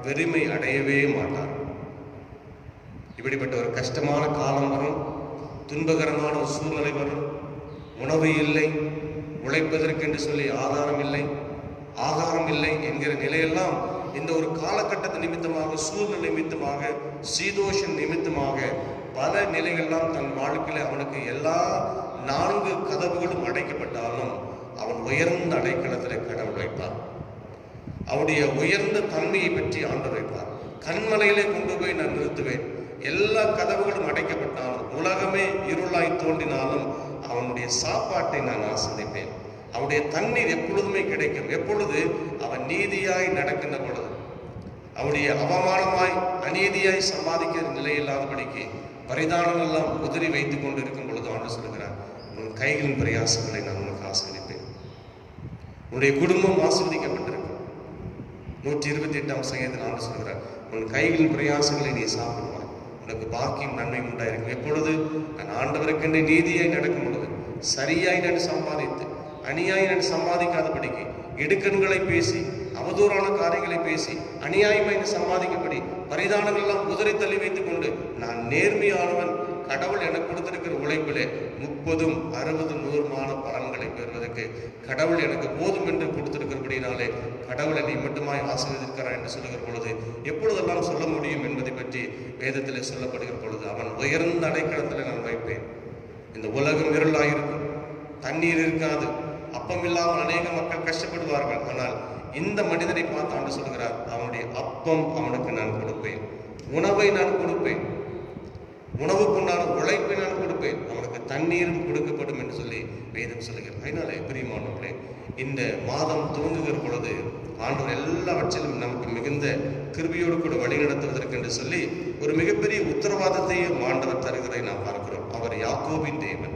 வெறுமை அடையவே மாட்டான். இப்படிப்பட்ட ஒரு கஷ்டமான காலம் வரும், துன்பகரமான ஒரு சூழ்நிலை வரும். உணவு இல்லை, உழைப்பதற்கென்று சொல்லி ஆகாரம் இல்லை என்கிற நிலையெல்லாம் இந்த ஒரு காலகட்டத்தின் நிமித்தமாக, சூழ்நிலை நிமித்தமாக, சீதோஷன் நிமித்தமாக பல நிலைகள்லாம் தன் வாழ்க்கையில் அவனுக்கு எல்லா 4 கதவுகளும் அடைக்கப்பட்டாலும் அவன் உயர்ந்த அடைக்கலத்தில் கடவுள் வைப்பார். அவருடைய உயர்ந்த தன்மையை பற்றி ஆண்டவர் வைப்பார். கண்மலையிலே கொண்டு போய் நான் நிறுத்துவேன். எல்லா கதவுகளும் அடைக்கப்பட்டாலும், உலகமே இருளாய் தோன்றினாலும் அவனுடைய சாப்பாட்டை நான் ஆஸ்வதிப்பேன். அவனுடைய தண்ணீர் எப்பொழுதுமே கிடைக்கும். எப்பொழுது அவன் நீதியாய் நடக்கின்ற பொழுது, அவனுடைய அவமானமாய் அநீதியாய் சம்பாதிக்கிற நிலையில்லாதபடிக்கு பரிதானம் எல்லாம் உதிரி வைத்துக் கொண்டு இருக்கும் பொழுது ஆண்டு சொல்கிறார், உன் கைகளின் பிரயாசங்களை நான் உனக்கு ஆசீர்வதிப்பேன். உன்னுடைய குடும்பம் ஆசீர்வதிக்கப்பட்டிருக்கும். 128ஆம் சங்கீதத்தில் ஆண்டு சொல்கிறார், உன் கைகளின் பிரயாசங்களை நீ சாப்பிடுவாய், உனக்கு பாக்கியம் நன்மை உண்டாயிருக்கும். எப்பொழுது நான் ஆண்டவருக்கென்று நீதியாய் நடக்கும் பொழுது, சரியாய் நான் சம்பாதித்து அநியாய் நான் சம்பாதிக்காதபடிக்கு, இடுக்கண்களை பேசி அவதூறான காரியங்களை பேசி அநியாயமாய் சம்பாதிக்கப்படி பரிதானங்கள் எல்லாம் உதறி தள்ளி வைத்துக் கொண்டு நான் நேர்மையானவன், கடவுள் எனக்கு கொடுத்திருக்கிற உழைப்பிலே 30, 60, 100 பலன்களை பெறுவதற்கு கடவுள் எனக்கு போதும் என்று கொடுத்திருக்கிறபடினாலே கடவுள் என்னை மட்டுமாய் ஆசீர்வதிக்கிறார் என்று சொல்லுகிற பொழுது எப்பொழுதெல்லாம் சொல்ல முடியும் என்பதை பற்றி வேதத்திலே சொல்லப்படுகிற பொழுது, அவன் உயர்ந்த அடைக்கலத்தில் நான் வைப்பேன். இந்த உலகம் இருளாயிருக்கும், தண்ணீர் இருக்காது, அப்பம் இல்லாமல் அநேக மக்கள் கஷ்டப்படுவார்கள். ஆனால் இந்த மனிதனை பார்த்து ஆண்டு சொல்கிறார், அவனுடைய அப்பம் அவனுக்கு நான் கொடுப்பேன், உணவை நான் கொடுப்பேன், உணவுக்குண்டான உழைப்பை நான் கொடுப்பேன், அவனுக்கு தண்ணீரும் கொடுக்கப்படும் என்று சொல்லி வேதம் சொல்லுகிறார். அதனால பிரியமானவர்களே, இந்த மாதம் துவங்குகிற பொழுது ஆண்டவர் எல்லாவற்றிலும் நமக்கு மிகுந்த கிருபையோடு கூட வழி நடத்துவதற்கு என்று சொல்லி ஒரு மிகப்பெரிய உத்தரவாதத்தையும் ஆண்டவர் தருகிறதை நாம் பார்க்கிறோம். அவர் யாக்கோபின் தேவன்.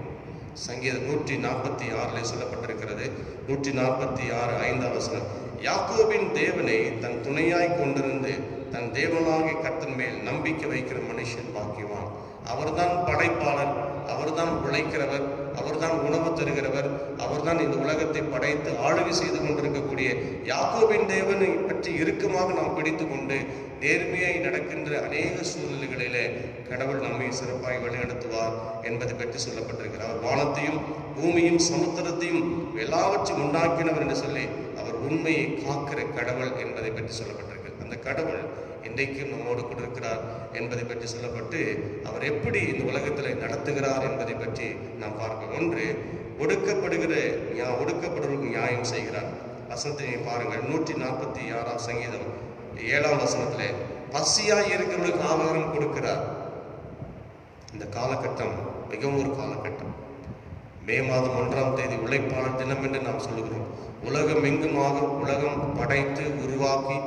சங்கீதம் 146 சொல்லப்பட்டிருக்கிறது. 146 5ஆம் வசனம், யாக்கோபின் தேவனை தன் துணையாய் கொண்டிருந்து தன் தேவனாகிய கர்த்தர் மேல் நம்பிக்கை வைக்கிற மனுஷன் பாக்கியவான். அவர்தான் படைப்பாளர், அவர்தான் உழைக்கிறவர், அவர்தான் உணவு தருகிறவர், அவர்தான் இந்த உலகத்தை படைத்து ஆளுகை செய்து கொண்டிருக்கக்கூடிய யாக்கோபின் தேவனை பற்றி இறுக்கமாக நாம் பிடித்து கொண்டு நேர்மையாய் நடக்கின்ற அநேக சூழ்நிலைகளிலே கடவுள் நம்மை சிறப்பாய் வழிநடத்துவார் என்பதை பற்றி சொல்லப்பட்டிருக்கிறார். வானத்தையும் பூமியும் சமுத்திரத்தையும் எல்லாவற்றையும் உண்டாக்கினவர் என்று சொல்லி அவர் உண்மையை காக்கிற கடவுள் என்பதை பற்றி சொல்லப்பட்டிருக்கு. அந்த கடவுள் இன்றைக்கும் நம்மோடு கூட இருக்கிறார் என்பதை பற்றி சொல்லப்பட்டு அவர் எப்படி இந்த உலகத்தில் நடத்துகிறார் என்பதை பற்றி நாம் பார்க்க. ஒன்று, ஒடுக்கப்படுவதற்கு நியாயம் செய்கிறார். வசனத்தை பாருங்கள். 146ஆம் சங்கீதம் 7ஆம் வசனத்திலே பசியாய் இருக்கிறவர்களுக்கு ஆகாரம் கொடுக்கிறார். இந்த காலகட்டம் மிகவும் ஒரு காலகட்டம். மே மாதம் 1ஆம் தேதி உழைப்பாளர் தினம் என்று நாம் சொல்லுகிறோம். உலகம் எங்குமாக உலகம் படைத்து உருவாக்கி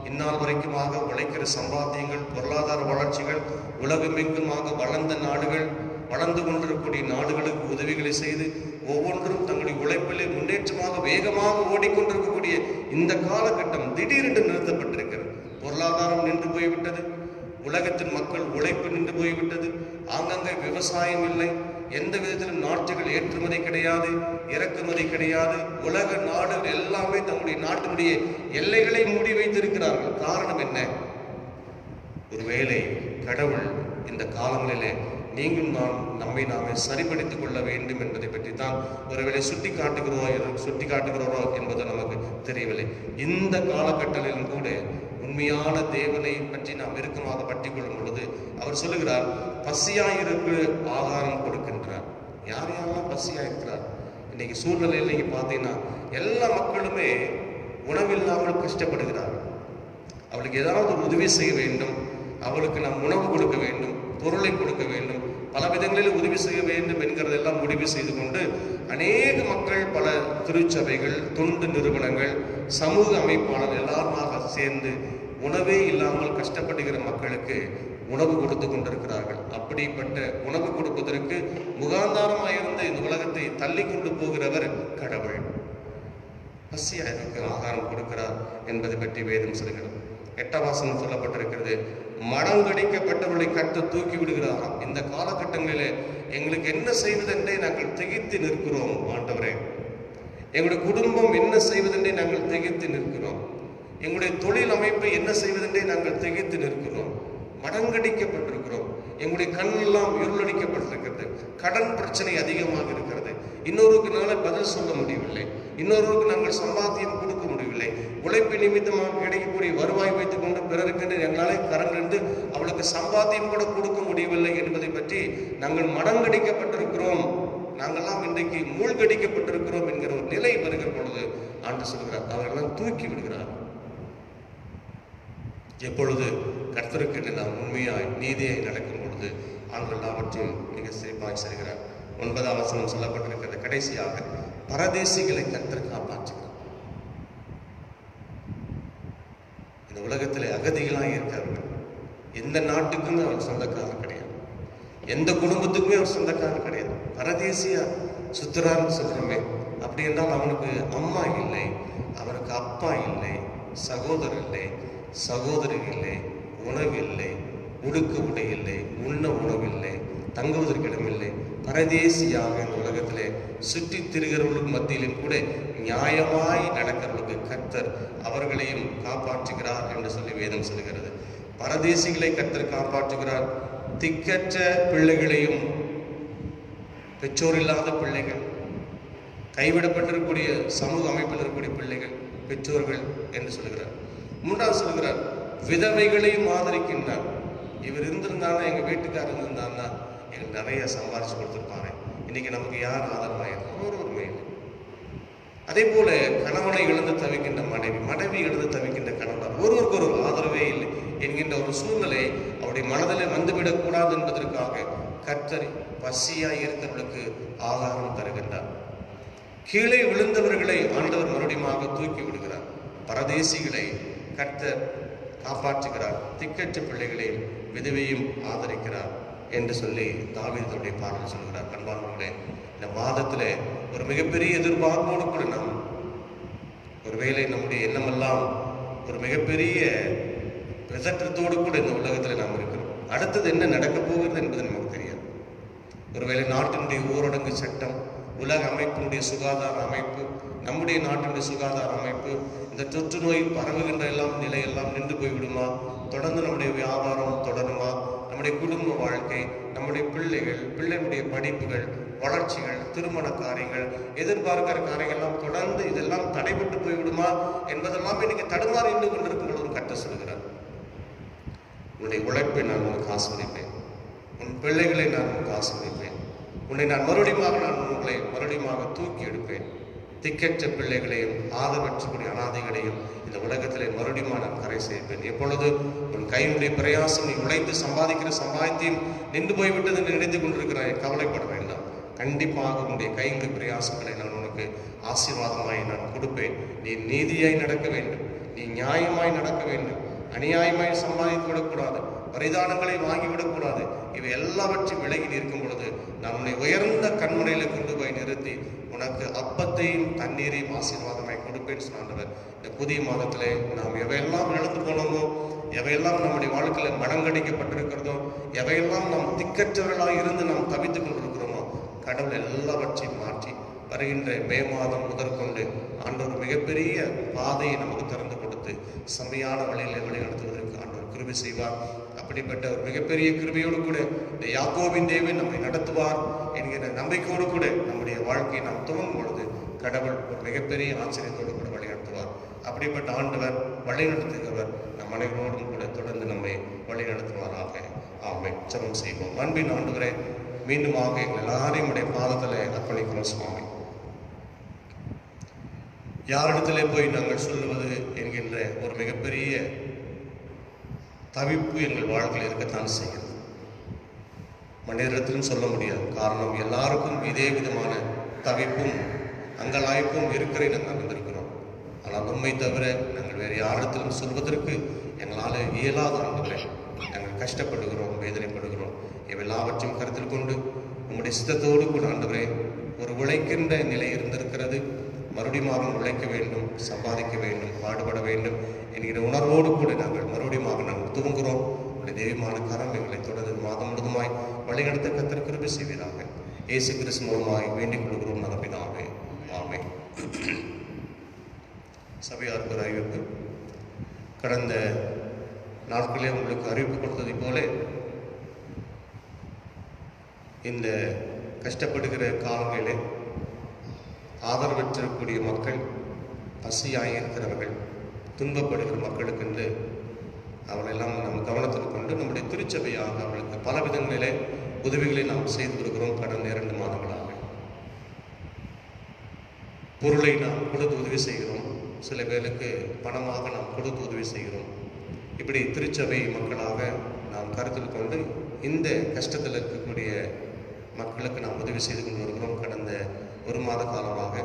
இந்நாள் வரைக்குமாக உழைக்கிற சம்பாத்தியங்கள், பொருளாதார வளர்ச்சிகள், உலகமெங்குமாக வளர்ந்த நாடுகள், வளர்ந்து கொண்டிருக்கக்கூடிய நாடுகளுக்கு உதவிகளை செய்து ஒவ்வொன்றும் தங்களுடைய உழைப்பிலே முன்னேற்றமாக வேகமாக ஓடிக்கொண்டிருக்கக்கூடிய இந்த காலகட்டம் திடீரென்று நிறுத்தப்பட்டிருக்கிறது. பொருளாதாரம் நின்று போய்விட்டது, உலகத்தின் மக்கள் உழைப்பு நின்று போய்விட்டது, ஆங்காங்கே விவசாயம் இல்லை, எந்த விதத்திலும் நாட்டுகள் ஏற்றுமதி கிடையாது, இறக்குமதி கிடையாது. உலக நாடுகள் எல்லாமே தங்களுடைய நாட்டினுடைய எல்லைகளை மூடி வைத்திருக்கிறார்கள். காரணம் என்ன? ஒருவேளை கடவுள் இந்த காலங்களிலே நீங்களும் நம்மை நாமே சரிப்படுத்திக் கொள்ள வேண்டும் என்பதை பற்றி தான் ஒருவேளை சுட்டி காட்டுகிறோரோ என்பது நமக்கு தெரியவில்லை. இந்த காலகட்டத்திலும் கூட உண்மையான தேவனை பற்றி நாம் இறுக்கமாக பற்றி கொள்ளும் பொழுது அவர் சொல்லுகிறார், பசியாயிருக்கு ஆகாரம் கொடுக்கின்றார். யார் யாரெல்லாம் பசியாயிருக்கிறார்? இன்னைக்கு சூழ்நிலையில் நீங்க பார்த்தீங்கன்னா எல்லா மக்களுமே உணவில்லாமல் கஷ்டப்படுகிறார்கள். அவளுக்கு ஏதாவது உதவி செய்ய வேண்டும், அவளுக்கு நாம் உணவு கொடுக்க வேண்டும், பொருளை கொடுக்க வேண்டும், பல விதங்களில் உதவி செய்ய வேண்டும் என்கிறதெல்லாம் முடிவு செய்து கொண்டு அநேக மக்கள், பல திருச்சபைகள், தொண்டு நிறுவனங்கள், சமூக அமைப்பாளர் எல்லாருமாக சேர்ந்து உணவே இல்லாமல் கஷ்டப்படுகிற மக்களுக்கு உணவு கொடுத்து கொண்டிருக்கிறார்கள். அப்படிப்பட்ட உணவு கொடுப்பதற்கு முகாந்தாரமாயிருந்த இந்த உலகத்தை தள்ளி கொண்டு போகிறவர் கடவுள். பசியாருக்கு ஆகாரம் கொடுக்கிறார் என்பதை பற்றி வேதம் சொல்கிறது. 8ஆம் வசனம் சொல்லப்பட்டிருக்கிறது, மடங்கடிக்கப்பட்டவர்களை கட்டு தூக்கி விடுகிறாராம். இந்த காலகட்டங்களிலே எங்களுக்கு என்ன செய்வதென்றே நாங்கள் திகைத்து நிற்கிறோம் ஆண்டவரே. எங்களுடைய குடும்பம் என்ன செய்வதென்றே நாங்கள் திகைத்து நிற்கிறோம். எங்களுடைய தொழில் அமைப்பை என்ன செய்வதென்றே நாங்கள் திகைத்து நிற்கிறோம். மடங்கடிக்கப்பட்டிருக்கிறோம். எங்களுடைய கண்ணெல்லாம் இருளடிக்கப்பட்டிருக்கிறது. கடன் பிரச்சனை அதிகமாக இருக்கிறது. இன்னொருக்கு நாளை பதில் சொல்ல முடியவில்லை. இன்னொருவருக்கு நாங்கள் சம்பாத்தியம் கொடுக்க முடியவில்லை. உழைப்பு நிமித்தமாக கிடைக்கக்கூடிய வருவாய் வைத்துக் கொண்டு பிறருக்கு எங்களால் கரண்டிருந்து அவளுக்கு சம்பாத்தியம் கூட கொடுக்க முடியவில்லை என்பதை பற்றி நாங்கள் மடங்கடிக்கப்பட்டிருக்கிறோம் நாங்கள்லாம் இன்றைக்கு மூழ்கடிக்கப்பட்டிருக்கிறோம் என்கிற ஒரு நிலை வருகிற பொழுது ஆண்டு சொல்கிறார், அவர்களெல்லாம் தூக்கி விடுகிறார். எப்பொழுது கர்த்தருக்கு நாம் உண்மையாய் நீதியாய் நடக்கும் பொழுது ஆண்கள் எல்லாவற்றையும் மிக சிறப்பாய் செய்கிறார். 9ஆம் வசனம் சொல்லப்பட்டிருக்கிறது. கடைசியாக பரதேசிகளை கர்த்தர் காப்பாற்றுகிறார். இந்த உலகத்திலே அகதிகளாக இருக்கிறவர்கள் எந்த நாட்டுக்குமே அவர் சொந்தக்காரர் கிடையாது, எந்த குடும்பத்துக்குமே அவர் சொந்தக்காரர் கிடையாது. பரதேசியா சுத்துறான்னு சொல்றோமே, அப்படி என்றால் அவனுக்கு அம்மா இல்லை, அவனுக்கு அப்பா இல்லை, சகோதரர் இல்லை, சகோதரி இல்லை, உணவில்லை, உடுக்க உடை இல்லை, உண்ண உணவில்லை, தங்குவதற்கு இடமில்லை. பரதேசியாக இந்த உலகத்திலே சுற்றி திரிகிறவர்களுக்கு மத்தியிலும் கூட நியாயமாய் நடக்கிறவர்களுக்கு கர்த்தர் அவர்களையும் காப்பாற்றுகிறார் என்று சொல்லி வேதம் சொல்கிறது. பரதேசிகளை கர்த்தர் காப்பாற்றுகிறார். திக்கற்ற பிள்ளைகளையும், பெற்றோர் இல்லாத பிள்ளைகள், கைவிடப்பட்டிருக்கக்கூடிய சமூக அமைப்பில் இருக்கக்கூடிய பிள்ளைகள், பெற்றோர்கள் என்று சொல்கிறார். 3ஆவது சொல்கிறார், விதவைகளையும் ஆதரிக்கின்றார். இவர் இருந்திருந்தானா, எங்க வீட்டுக்காரர் இருந்திருந்தான்னா எங்களுக்கு நிறைய சம்பாதிச்சு கொடுத்துருப்பாரு. இன்னைக்கு நமக்கு யார் ஆதரவாயிருக்கும்? ஒரு மேல். அதே போல கணவனை இழந்து தவிக்கின்ற மனைவி, மனைவி இழந்து தவிக்கின்ற கணவன், ஒருவருக்கு ஒரு ஆதரவே இல்லை என்கின்ற ஒரு சூழ்நிலை அவருடைய மனதில் வந்துவிடக்கூடாது என்பதற்காக கர்த்தர் பசியாய் இருக்கிறவர்களுக்கு ஆகாரம் தருகின்றார். கீழே விழுந்தவர்களை ஆண்டவர் மறுபடியும் தூக்கி விடுகிறார். பரதேசிகளை கர்த்தர் காப்பாற்றுகிறார். திக்கற்ற பிள்ளைகளை விதவையும் ஆதரிக்கிறார் என்று சொல்லி தாவீதுடைய பாடல் சொல்கிறார். அன்பானவர்களே, இந்த மாதத்திலே ஒரு மிகப்பெரிய எதிர்பார்ப்போடு கூட நாம் ஒருவேளை நம்முடைய எண்ணமெல்லாம் ஒரு மிகப்பெரிய பதற்றத்தோடு கூட இந்த உலகத்தில் நாம் இருக்கிறோம். அடுத்தது என்ன நடக்கப் போகிறது என்பது நமக்கு தெரியாது. ஒருவேளை நாட்டினுடைய ஊரடங்கு சட்டம், உலக அமைப்பினுடைய சுகாதார அமைப்பு, நம்முடைய நாட்டினுடைய சுகாதார அமைப்பு, இந்த தொற்று நோய் பரவுகின்ற நிலையெல்லாம் நின்று போய்விடுமா? தொடர்ந்து நம்முடைய வியாபாரம் தொடருமா? நம்முடைய குடும்ப வாழ்க்கை, நம்முடைய பிள்ளைகள், பிள்ளைகளுடைய படிப்புகள், வளர்ச்சிகள், திருமண காரியங்கள், எதிர்பார்க்கிற காரியங்கள்லாம் தொடர்ந்து இதெல்லாம் தடைபட்டு போய்விடுமா என்பதெல்லாம் இன்னைக்கு தடுமாறி இருந்து கொண்டிருக்கும் பொழுதும் கர்த்தர் சொல்கிறார், உன்னுடைய உழைப்பை நான் உனக்கு ஆசீர்வதிப்பேன், உன் பிள்ளைகளை நான் உனக்கு ஆசீர்வதிப்பேன், உன்னை நான் உங்களை மறுபடியும் தூக்கி எடுப்பேன். திக்கற்ற பிள்ளைகளையும் ஆதரவற்றக்கூடிய அனாதைகளையும் இந்த உலகத்திலே மறுபடியும் நான் கரை சேர்ப்பேன். எப்பொழுது உன் கையினுடைய பிரயாசம், நீ உழைத்து சம்பாதிக்கிற சம்பாதித்தையும் நின்று போய்விட்டது என்று நினைத்து கொண்டிருக்கிறாய், கவலைப்பட வேண்டாம். கண்டிப்பாக உன்னுடைய கையினுடைய பிரயாசங்களை நான் உனக்கு ஆசீர்வாதமாய் நான் கொடுப்பேன். நீ நீதியாய் நடக்க வேண்டும், நீ நியாயமாய் நடக்க வேண்டும், அநியாயமாய் சம்பாதித்து விடக்கூடாது, பரிதானங்களை வாங்கிவிடக்கூடாது. இவை எல்லாவற்றையும் விலகி நிற்கும் பொழுது நான் உன்னை உயர்ந்த கண்முனையில் கொண்டு போய் நிறுத்தி உனக்கு அப்பத்தையும் தண்ணீரையும் ஆசீர்வாதமாய் கொடுப்பேன்னு சொன்னாண்டவர். இந்த புதிய மாதத்திலே நாம் எவையெல்லாம் இழந்து போனோமோ, எவையெல்லாம் நம்முடைய வாழ்க்கையில் மடங்கடிக்கப்பட்டிருக்கிறதோ, எவையெல்லாம் நாம் திக்கற்றவர்களாக இருந்து நாம் தவித்துக் கொண்டிருக்கிறோமோ, கடவுள் எல்லாவற்றையும் மாற்றி வருகின்ற மே மாதம் முதற்கொண்டு ஆண்டவர் மிகப்பெரிய பாதையை நமக்கு திறந்து கொடுத்து செம்மையான வழியிலே வழி நடத்துவதற்கு ஆண்டவர் கிருபை செய்வார். அப்படிப்பட்ட ஒரு மிகப்பெரிய கிருபையோடு கூட இந்த யாக்கோபின் தேவன் நம்மை நடத்துவார் என்கிற நம்பிக்கையோடு கூட நம்முடைய வாழ்க்கையை நாம் துவங்கும் பொழுது கடவுள் ஒரு மிகப்பெரிய ஆச்சரியத்தோடு கூட வழி நடத்துவார். அப்படிப்பட்ட ஆண்டவர் வழி நடத்துகிறவர் நம் அனைவரோடும் கூட தொடர்ந்து நம்மை வழி நடத்துவாராக. ஆமென். ஜெபம் செய்வோம். அன்பின் ஆண்டவரே, மீண்டுமாக எங்கள் எல்லாரையும் உடைய பாதத்தில் அர்ப்பணிக்கிறோம் சுவாமி. யாரிடத்திலே போய் நாங்கள் சொல்லுவது என்கின்ற ஒரு மிகப்பெரிய தவிப்பு எங்கள் வாழ்க்கையில் இருக்கத்தான் செய்கிறது. மனிதத்திலும் சொல்ல முடியாது. காரணம், எல்லாருக்கும் இதே விதமான தவிப்பும் அங்கலாய்ப்பும் இருக்கிற நாங்கள் வந்திருக்கிறோம். ஆனால் உண்மை தவிர நாங்கள் வேறு யாரிடத்திலும் சொல்வதற்கு எங்களால் இயலாத ஆண்டுகளே, நாங்கள் கஷ்டப்படுகிறோம், வேதனைப்படுகிறோம். இவெல்லாவற்றையும் கருத்தில் கொண்டு உங்களுடைய சித்தத்தோடு கூட ஆண்டவரே, ஒரு உழைக்கின்ற நிலை இருந்திருக்கிறது. மறுபடியும் உழைக்க வேண்டும், சம்பாதிக்க வேண்டும், பாடுபட வேண்டும் என்கிற உணர்வோடு கூட நாங்கள் மறுபடியும் நாங்கள் துவங்குகிறோம். உங்களுடைய தெய்வமான கரம் எங்களை தொடர்ந்து மாதம் முழுதுமாய் வழிநடத்த கர்த்தர் கிருபை செய்வீராக. இயேசு கிறிஸ்து மூலமாய் வேண்டிக் கொள்கிறோம் நலப்பிதாவே. ஆமென். சபையாருக்கு ஒரு அறிவிப்பு. கடந்த நாட்களே உங்களுக்கு அறிவிப்பு கொடுத்ததை போல இந்த கஷ்டப்படுகிற காலங்களிலே ஆதரவற்றிருக்கக்கூடிய மக்கள், பசியாயிருக்கிறவர்கள், துன்பப்படுகிற மக்களுக்கு என்று அவளெல்லாம் நம் கவனத்தில் கொண்டு நம்முடைய திருச்சபையாக அவர்களுக்கு பல விதங்களிலே உதவிகளை நாம் செய்து வருகிறோம் கடந்த 2 மாதங்களாக. பொருளை நாம் கொடுத்து உதவி செய்கிறோம், சில பேருக்கு பணமாக நாம் கொடுத்து உதவி செய்கிறோம். இப்படி திருச்சபை மக்களாக நாம் கருத்தில் கொண்டு இந்த கஷ்டத்தில் இருக்கக்கூடிய மக்களுக்கு நாம் உதவி செய்து கொண்டு வருகிறோம். கடந்த ஒரு மாத காலமாக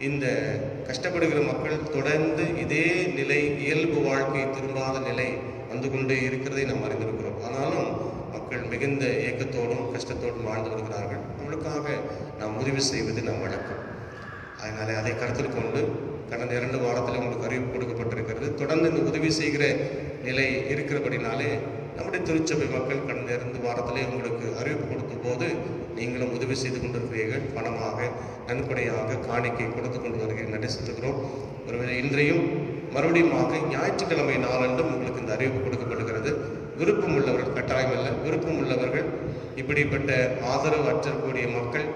இந்த கஷ்டப்படுகிற மக்கள் தொடர்ந்து இதே நிலை, இயல்பு வாழ்க்கை திரும்பாத நிலை வந்து கொண்டே இருக்கிறதை நாம் அறிந்திருக்கிறோம். ஆனாலும் மக்கள் மிகுந்த ஏக்கத்தோடும் கஷ்டத்தோடும் வாழ்ந்து வருகிறார்கள். அவர்களுக்காக நாம் உதவி செய்வது நம் வழக்கம். அதனால அதை கருத்தில் கொண்டு கடந்த 2 வாரத்தில் உங்களுக்கு அறிவிப்பு கொடுக்கப்பட்டிருக்கிறது. தொடர்ந்து இந்த உதவி செய்கிற நிலை இருக்கிறபடினாலே நம்முடைய திருச்சபை மக்கள் கடந்த 2 வாரத்திலே உங்களுக்கு அறிவிப்பு கொடுத்த போது நீங்களும் உதவி செய்து கொண்டிருக்கிறீர்கள். பணமாக, நன்கொடையாக, காணிக்கை கொடுத்து கொண்டு வருகிறீர்கள், நன்றி செலுத்துகிறோம். ஒருவேளை இன்றையும் மறுபடியுமாக ஞாயிற்றுக்கிழமை நாளன்றும் உங்களுக்கு இந்த அறிவிப்பு கொடுக்கப்படுகிறது. விருப்பம் உள்ளவர்கள், கட்டாயம் அல்ல, விருப்பம் உள்ளவர்கள், இப்படிப்பட்ட ஆதரவு அற்றக்கூடிய மக்கள்,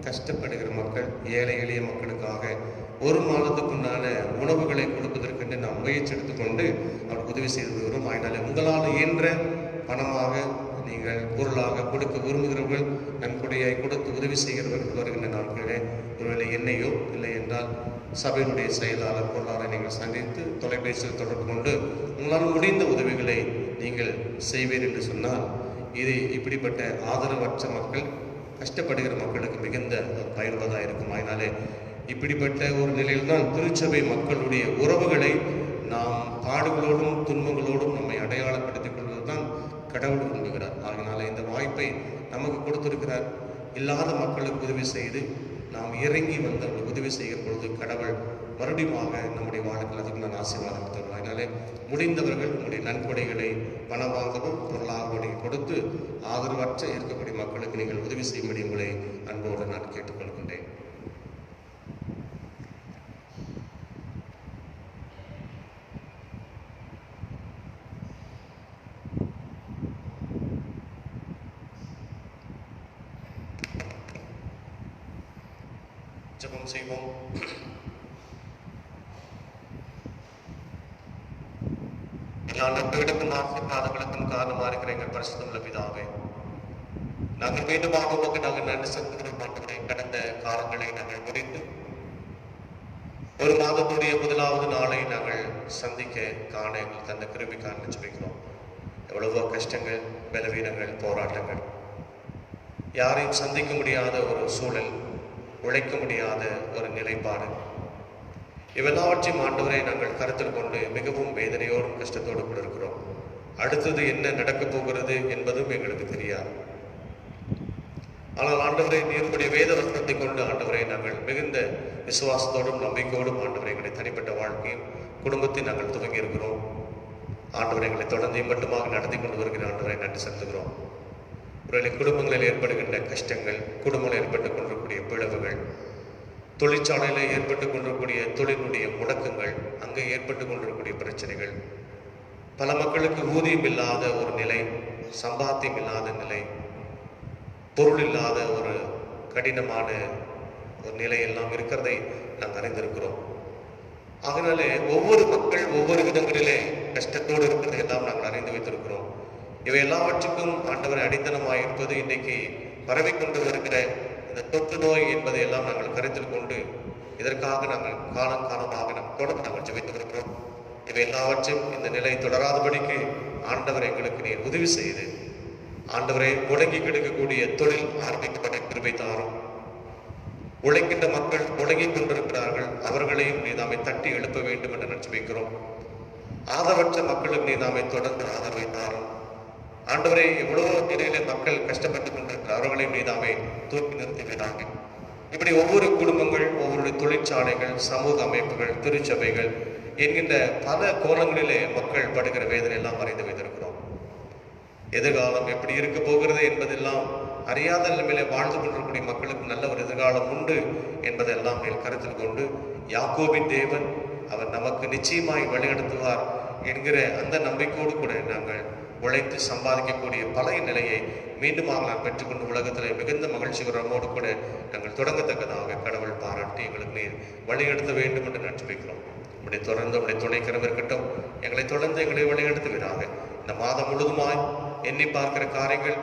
கஷ்டப்படுகிற மக்கள், ஏழை எளிய மக்களுக்காக 1 மாதத்துக்குண்டான உணவுகளை கொடுப்பதற்கென்று நாம் முயற்சி எடுத்துக்கொண்டு அவருக்கு உதவி செய்து வருகிறோம். அதனால உங்களால் இயன்ற பணமாக, நீங்கள் பொருளாக கொடுக்க விரும்புகிறவர்கள், நன்கொடையாய் கொடுத்து உதவி செய்கிறவர்கள் வருகின்ற நாட்களிலே ஒருவேளை என்னையோ இல்லை என்றால் சபையினுடைய செயலாளர், பொருளாளரை நீங்கள் சந்தித்து தொலைபேசியில் தொடர்பு கொண்டு உங்களால் முடிந்த உதவிகளை நீங்கள் செய்வீர் என்று சொன்னால் இது இப்படிப்பட்ட ஆதரவற்ற மக்கள், கஷ்டப்படுகிற மக்களுக்கு மிகுந்த பயனுள்ளதாக இருக்கும். அதனாலே இப்படிப்பட்ட ஒரு நிலையில்தான் திருச்சபை மக்களுடைய உறவுகளை நாம் பாடுகளோடும் துன்பங்களோடும் நம்மை அடையாளப்படுத்திக் கொள்வதுதான் கடவுள் விரும்புகிறார். அதனால இந்த வாய்ப்பை நமக்கு கொடுத்திருக்கிறார். இல்லாத மக்களுக்கு உதவி செய்து நாம் இறங்கி வந்து அவர்களுக்கு உதவி செய்கிற பொழுது கடவுள் மறுபடியுமாக நம்முடைய வாழ்க்கையில் அதுக்கு நான் ஆசீர்வாதம் தருவேன். அதனாலே முடிந்தவர்கள் உங்களுடைய நன்கொடைகளை பணமாகவும் பொருளாகவும் நீங்கள் கொடுத்து ஆதரவற்ற இருக்கக்கூடிய மக்களுக்கு நீங்கள் உதவி செய்யும்படி உங்களை அன்போடு நான் கேட்டுக்கொள்கின்றேன். ஜெபம் செய்வோம். எல்லா நன்மைகளுக்கும் ஆசீர்வாதங்களுக்கும் காரணமாக இருக்கிற எங்கள் பரிசுத்தமுள்ள பிதாவே, நாங்கள் மீண்டுமாக உமக்கு நாங்கள் நன்றி செலுத்துகிறோம். ஆண்டவரே, கடந்த காலங்களை நாங்கள் முடித்து ஒரு மாதத்துடைய 1வது நாளை நாங்கள் சந்திக்க காண எங்கள் தந்த கிருபைக்காக ஜெபிக்கிறோம். எவ்வளவோ கஷ்டங்கள், பலவீனங்கள், போராட்டங்கள், யாரையும் சந்திக்க முடியாத ஒரு சூழல், உழைக்க முடியாத ஒரு நிலைப்பாடு, இவெல்லாவற்றையும் ஆண்டவரை நாங்கள் கருத்தில் கொண்டு மிகவும் வேதனையோடும் கஷ்டத்தோடு கூட இருக்கிறோம். அடுத்தது என்ன நடக்கப் போகிறது என்பதும் எங்களுக்கு தெரியாது. ஆனால் ஆண்டவரை, நீருடைய வேத வசனத்தை கொண்டு ஆண்டவரை நாங்கள் மிகுந்த விசுவாசத்தோடும் நம்பிக்கையோடும் ஆண்டவரை எங்களை தனிப்பட்ட வாழ்க்கையும் குடும்பத்தை நாங்கள் துவங்கி இருக்கிறோம். ஆண்டவரை எங்களை தொடர்ந்து மட்டுமாக நடத்தி கொண்டு வருகிற ஆண்டவரை நன்றி செலுத்துகிறோம். ஒருவேளை குடும்பங்களில் ஏற்படுகின்ற கஷ்டங்கள், குடும்பங்களில் ஏற்பட்டுக் கொண்டிருக்கக்கூடிய பிளவுகள், தொழிற்சாலையில் ஏற்பட்டுக் கொண்டிருக்கக்கூடிய தொழிலுடைய முடக்கங்கள், அங்கே ஏற்பட்டுக் கொண்டிருக்கக்கூடிய பிரச்சனைகள், பல மக்களுக்கு ஊதியம் இல்லாத ஒரு நிலை, சம்பாத்தியம் இல்லாத நிலை, பொருள் இல்லாத ஒரு கடினமான ஒரு நிலை எல்லாம் இருக்கிறதை நாங்கள் அறிந்திருக்கிறோம். அதனாலே ஒவ்வொரு மக்கள் ஒவ்வொரு விதங்களிலே கஷ்டத்தோடு இருக்கிறதை எல்லாம் நாங்கள் அறிந்து வைத்திருக்கிறோம். இவை எல்லாவற்றுக்கும் ஆண்டவரை அடித்தனமாக இருப்பது இன்றைக்கு பரவிக்கொண்டு வருகிற இந்த தொற்று நோய் என்பதை எல்லாம் நாங்கள் கருத்தில் கொண்டு இதற்காக நாங்கள் காலமாக தொடர்ந்து நாங்கள் ஜெபித்து வருகிறோம். இவை எல்லாவற்றையும் இந்த நிலை தொடராதபடிக்கு ஆண்டவர் எங்களுக்கு நீர் உதவி செய்து ஆண்டவரை முடங்கி கிடக்கக்கூடிய தொழில் ஆரம்பிக்கப்பட்ட கிருபை தாரும். உழைக்கின்ற மக்கள் முடங்கிக் கொண்டிருக்கிறார்கள், அவர்களையும் நீ நாமே தட்டி எழுப்ப வேண்டும் என்று நினைச்சுக்கிறோம். ஆதரவற்ற மக்களுக்கு நீ நாமே தொடர்ந்து ஆதரவை தாரும். ஆண்டவரை, எவ்வளவோ நிலையில மக்கள் கஷ்டப்பட்டுக் கொண்டிருக்கிற அவர்களையும் நீ நாமே தூக்கி நிறுத்துகிறாங்க. இப்படி ஒவ்வொரு குடும்பங்கள், ஒவ்வொரு தொழிற்சாலைகள், சமூக அமைப்புகள், திருச்சபைகள் என்கின்ற பல கோணங்களிலே மக்கள் படுகிற வேதனை எல்லாம் அறிந்து வைத்திருக்கிறோம். எதிர்காலம் எப்படி இருக்க போகிறது என்பதெல்லாம் அறியாத நிலைமையிலே வாழ்ந்து கொண்டிருக்கக்கூடிய மக்களுக்கு நல்ல ஒரு எதிர்காலம் உண்டு என்பதெல்லாம் கருத்தில் கொண்டு யாக்கோபின் தேவன் அவர் நமக்கு நிச்சயமாய் வழிநடத்துவார் என்கிற அந்த நம்பிக்கையோடு கூட நாங்கள் உழைத்து சம்பாதிக்கக்கூடிய பழைய நிலையை மீண்டுமாக நான் பெற்றுக்கொண்டு உலகத்தில் மிகுந்த மகிழ்ச்சிகரமோடு கூட நாங்கள் தொடங்கத்தக்கதாக கடவுள் பாராட்டி எங்களுக்கு நீர் வழிநடத்த வேண்டும் என்று நினைச்சுக்கிறோம். உடைய தொடர்ந்து உடைய துணைக்கரம் இருக்கட்டும். எங்களை தொடர்ந்து எங்களை வழிநடத்துவீராக. இந்த மாதம் முழுதுமாய் எண்ணி பார்க்கிற காரியங்கள்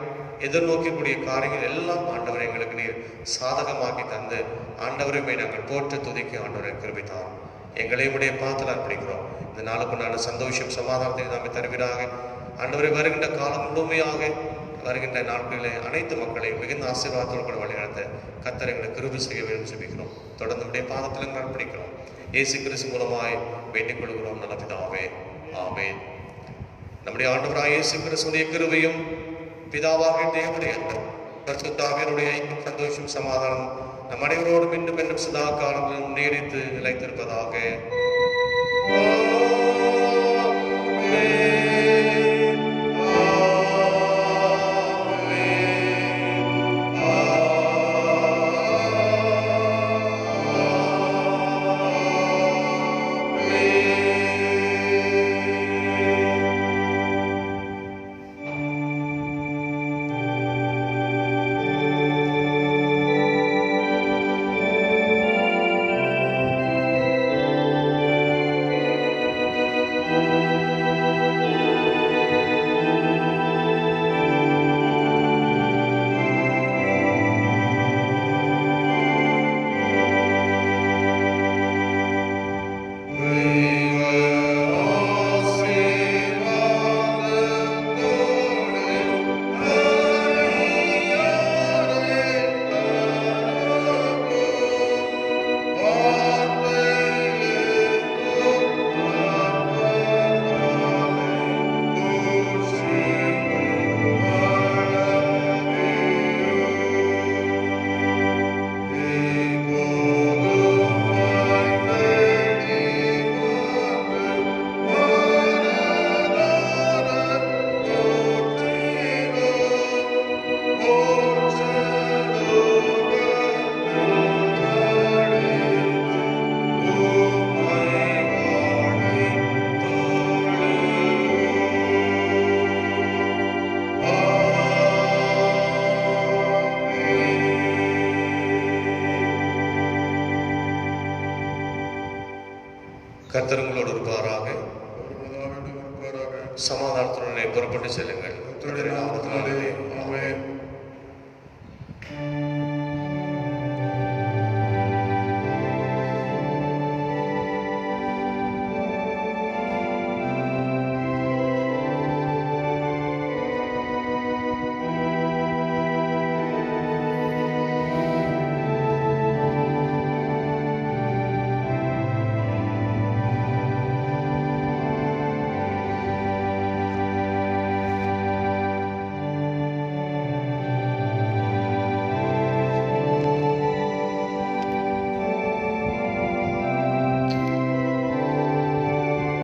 எதிர்நோக்கக்கூடிய காரியங்கள் எல்லாம் ஆண்டவரை எங்களுக்கு நீர் சாதகமாக்கி தந்து ஆண்டவரையுமே நாங்கள் போற்று துதிக்க ஆண்டவரை கிருபித்தார். எங்களையும் உடைய பாத்தில் அர்ப்பணிக்கிறோம். இந்த நாளுக்குண்டான சந்தோஷம் சமாதானத்தை நாம தருவீராக. ஆண்டவரை வருகின்ற காலம் முழுமையாக வருகின்ற நாட்களிலே அனைத்து மக்களையும் மிகுந்த ஆசீர்வாதத்தோடு கூட வழிநடத்த கர்த்தர் எங்களுக்கு கிருபை செய்ய வேண்டும் சொல்லிக்கிறோம். தொடர்ந்து உடைய பாதத்தில் அர்ப்பணிக்கிறோம். இயேசு கிறிஸ்து மூலமாய் வேண்டிக் கொள்கிறோம் நல்ல பிதாவே, ஆமென். நம்முடைய ஆண்டவராகிய இயேசு கிறிஸ்துவின் கிருபையும் பிதாவாகிய தேவனுடைய பரிசுத்த ஆவியாருடைய சந்தோஷம் சமாதானம் நம் அனைவரோடும் மீண்டும் மீண்டும் சதா காலங்களிலும் நீடித்து நிலைத்திருப்பதாக. கர்த்தர் உங்களோடு இருப்பாராக. சமாதானத்துடனே புறப்பட்டு செல்லுங்கள்.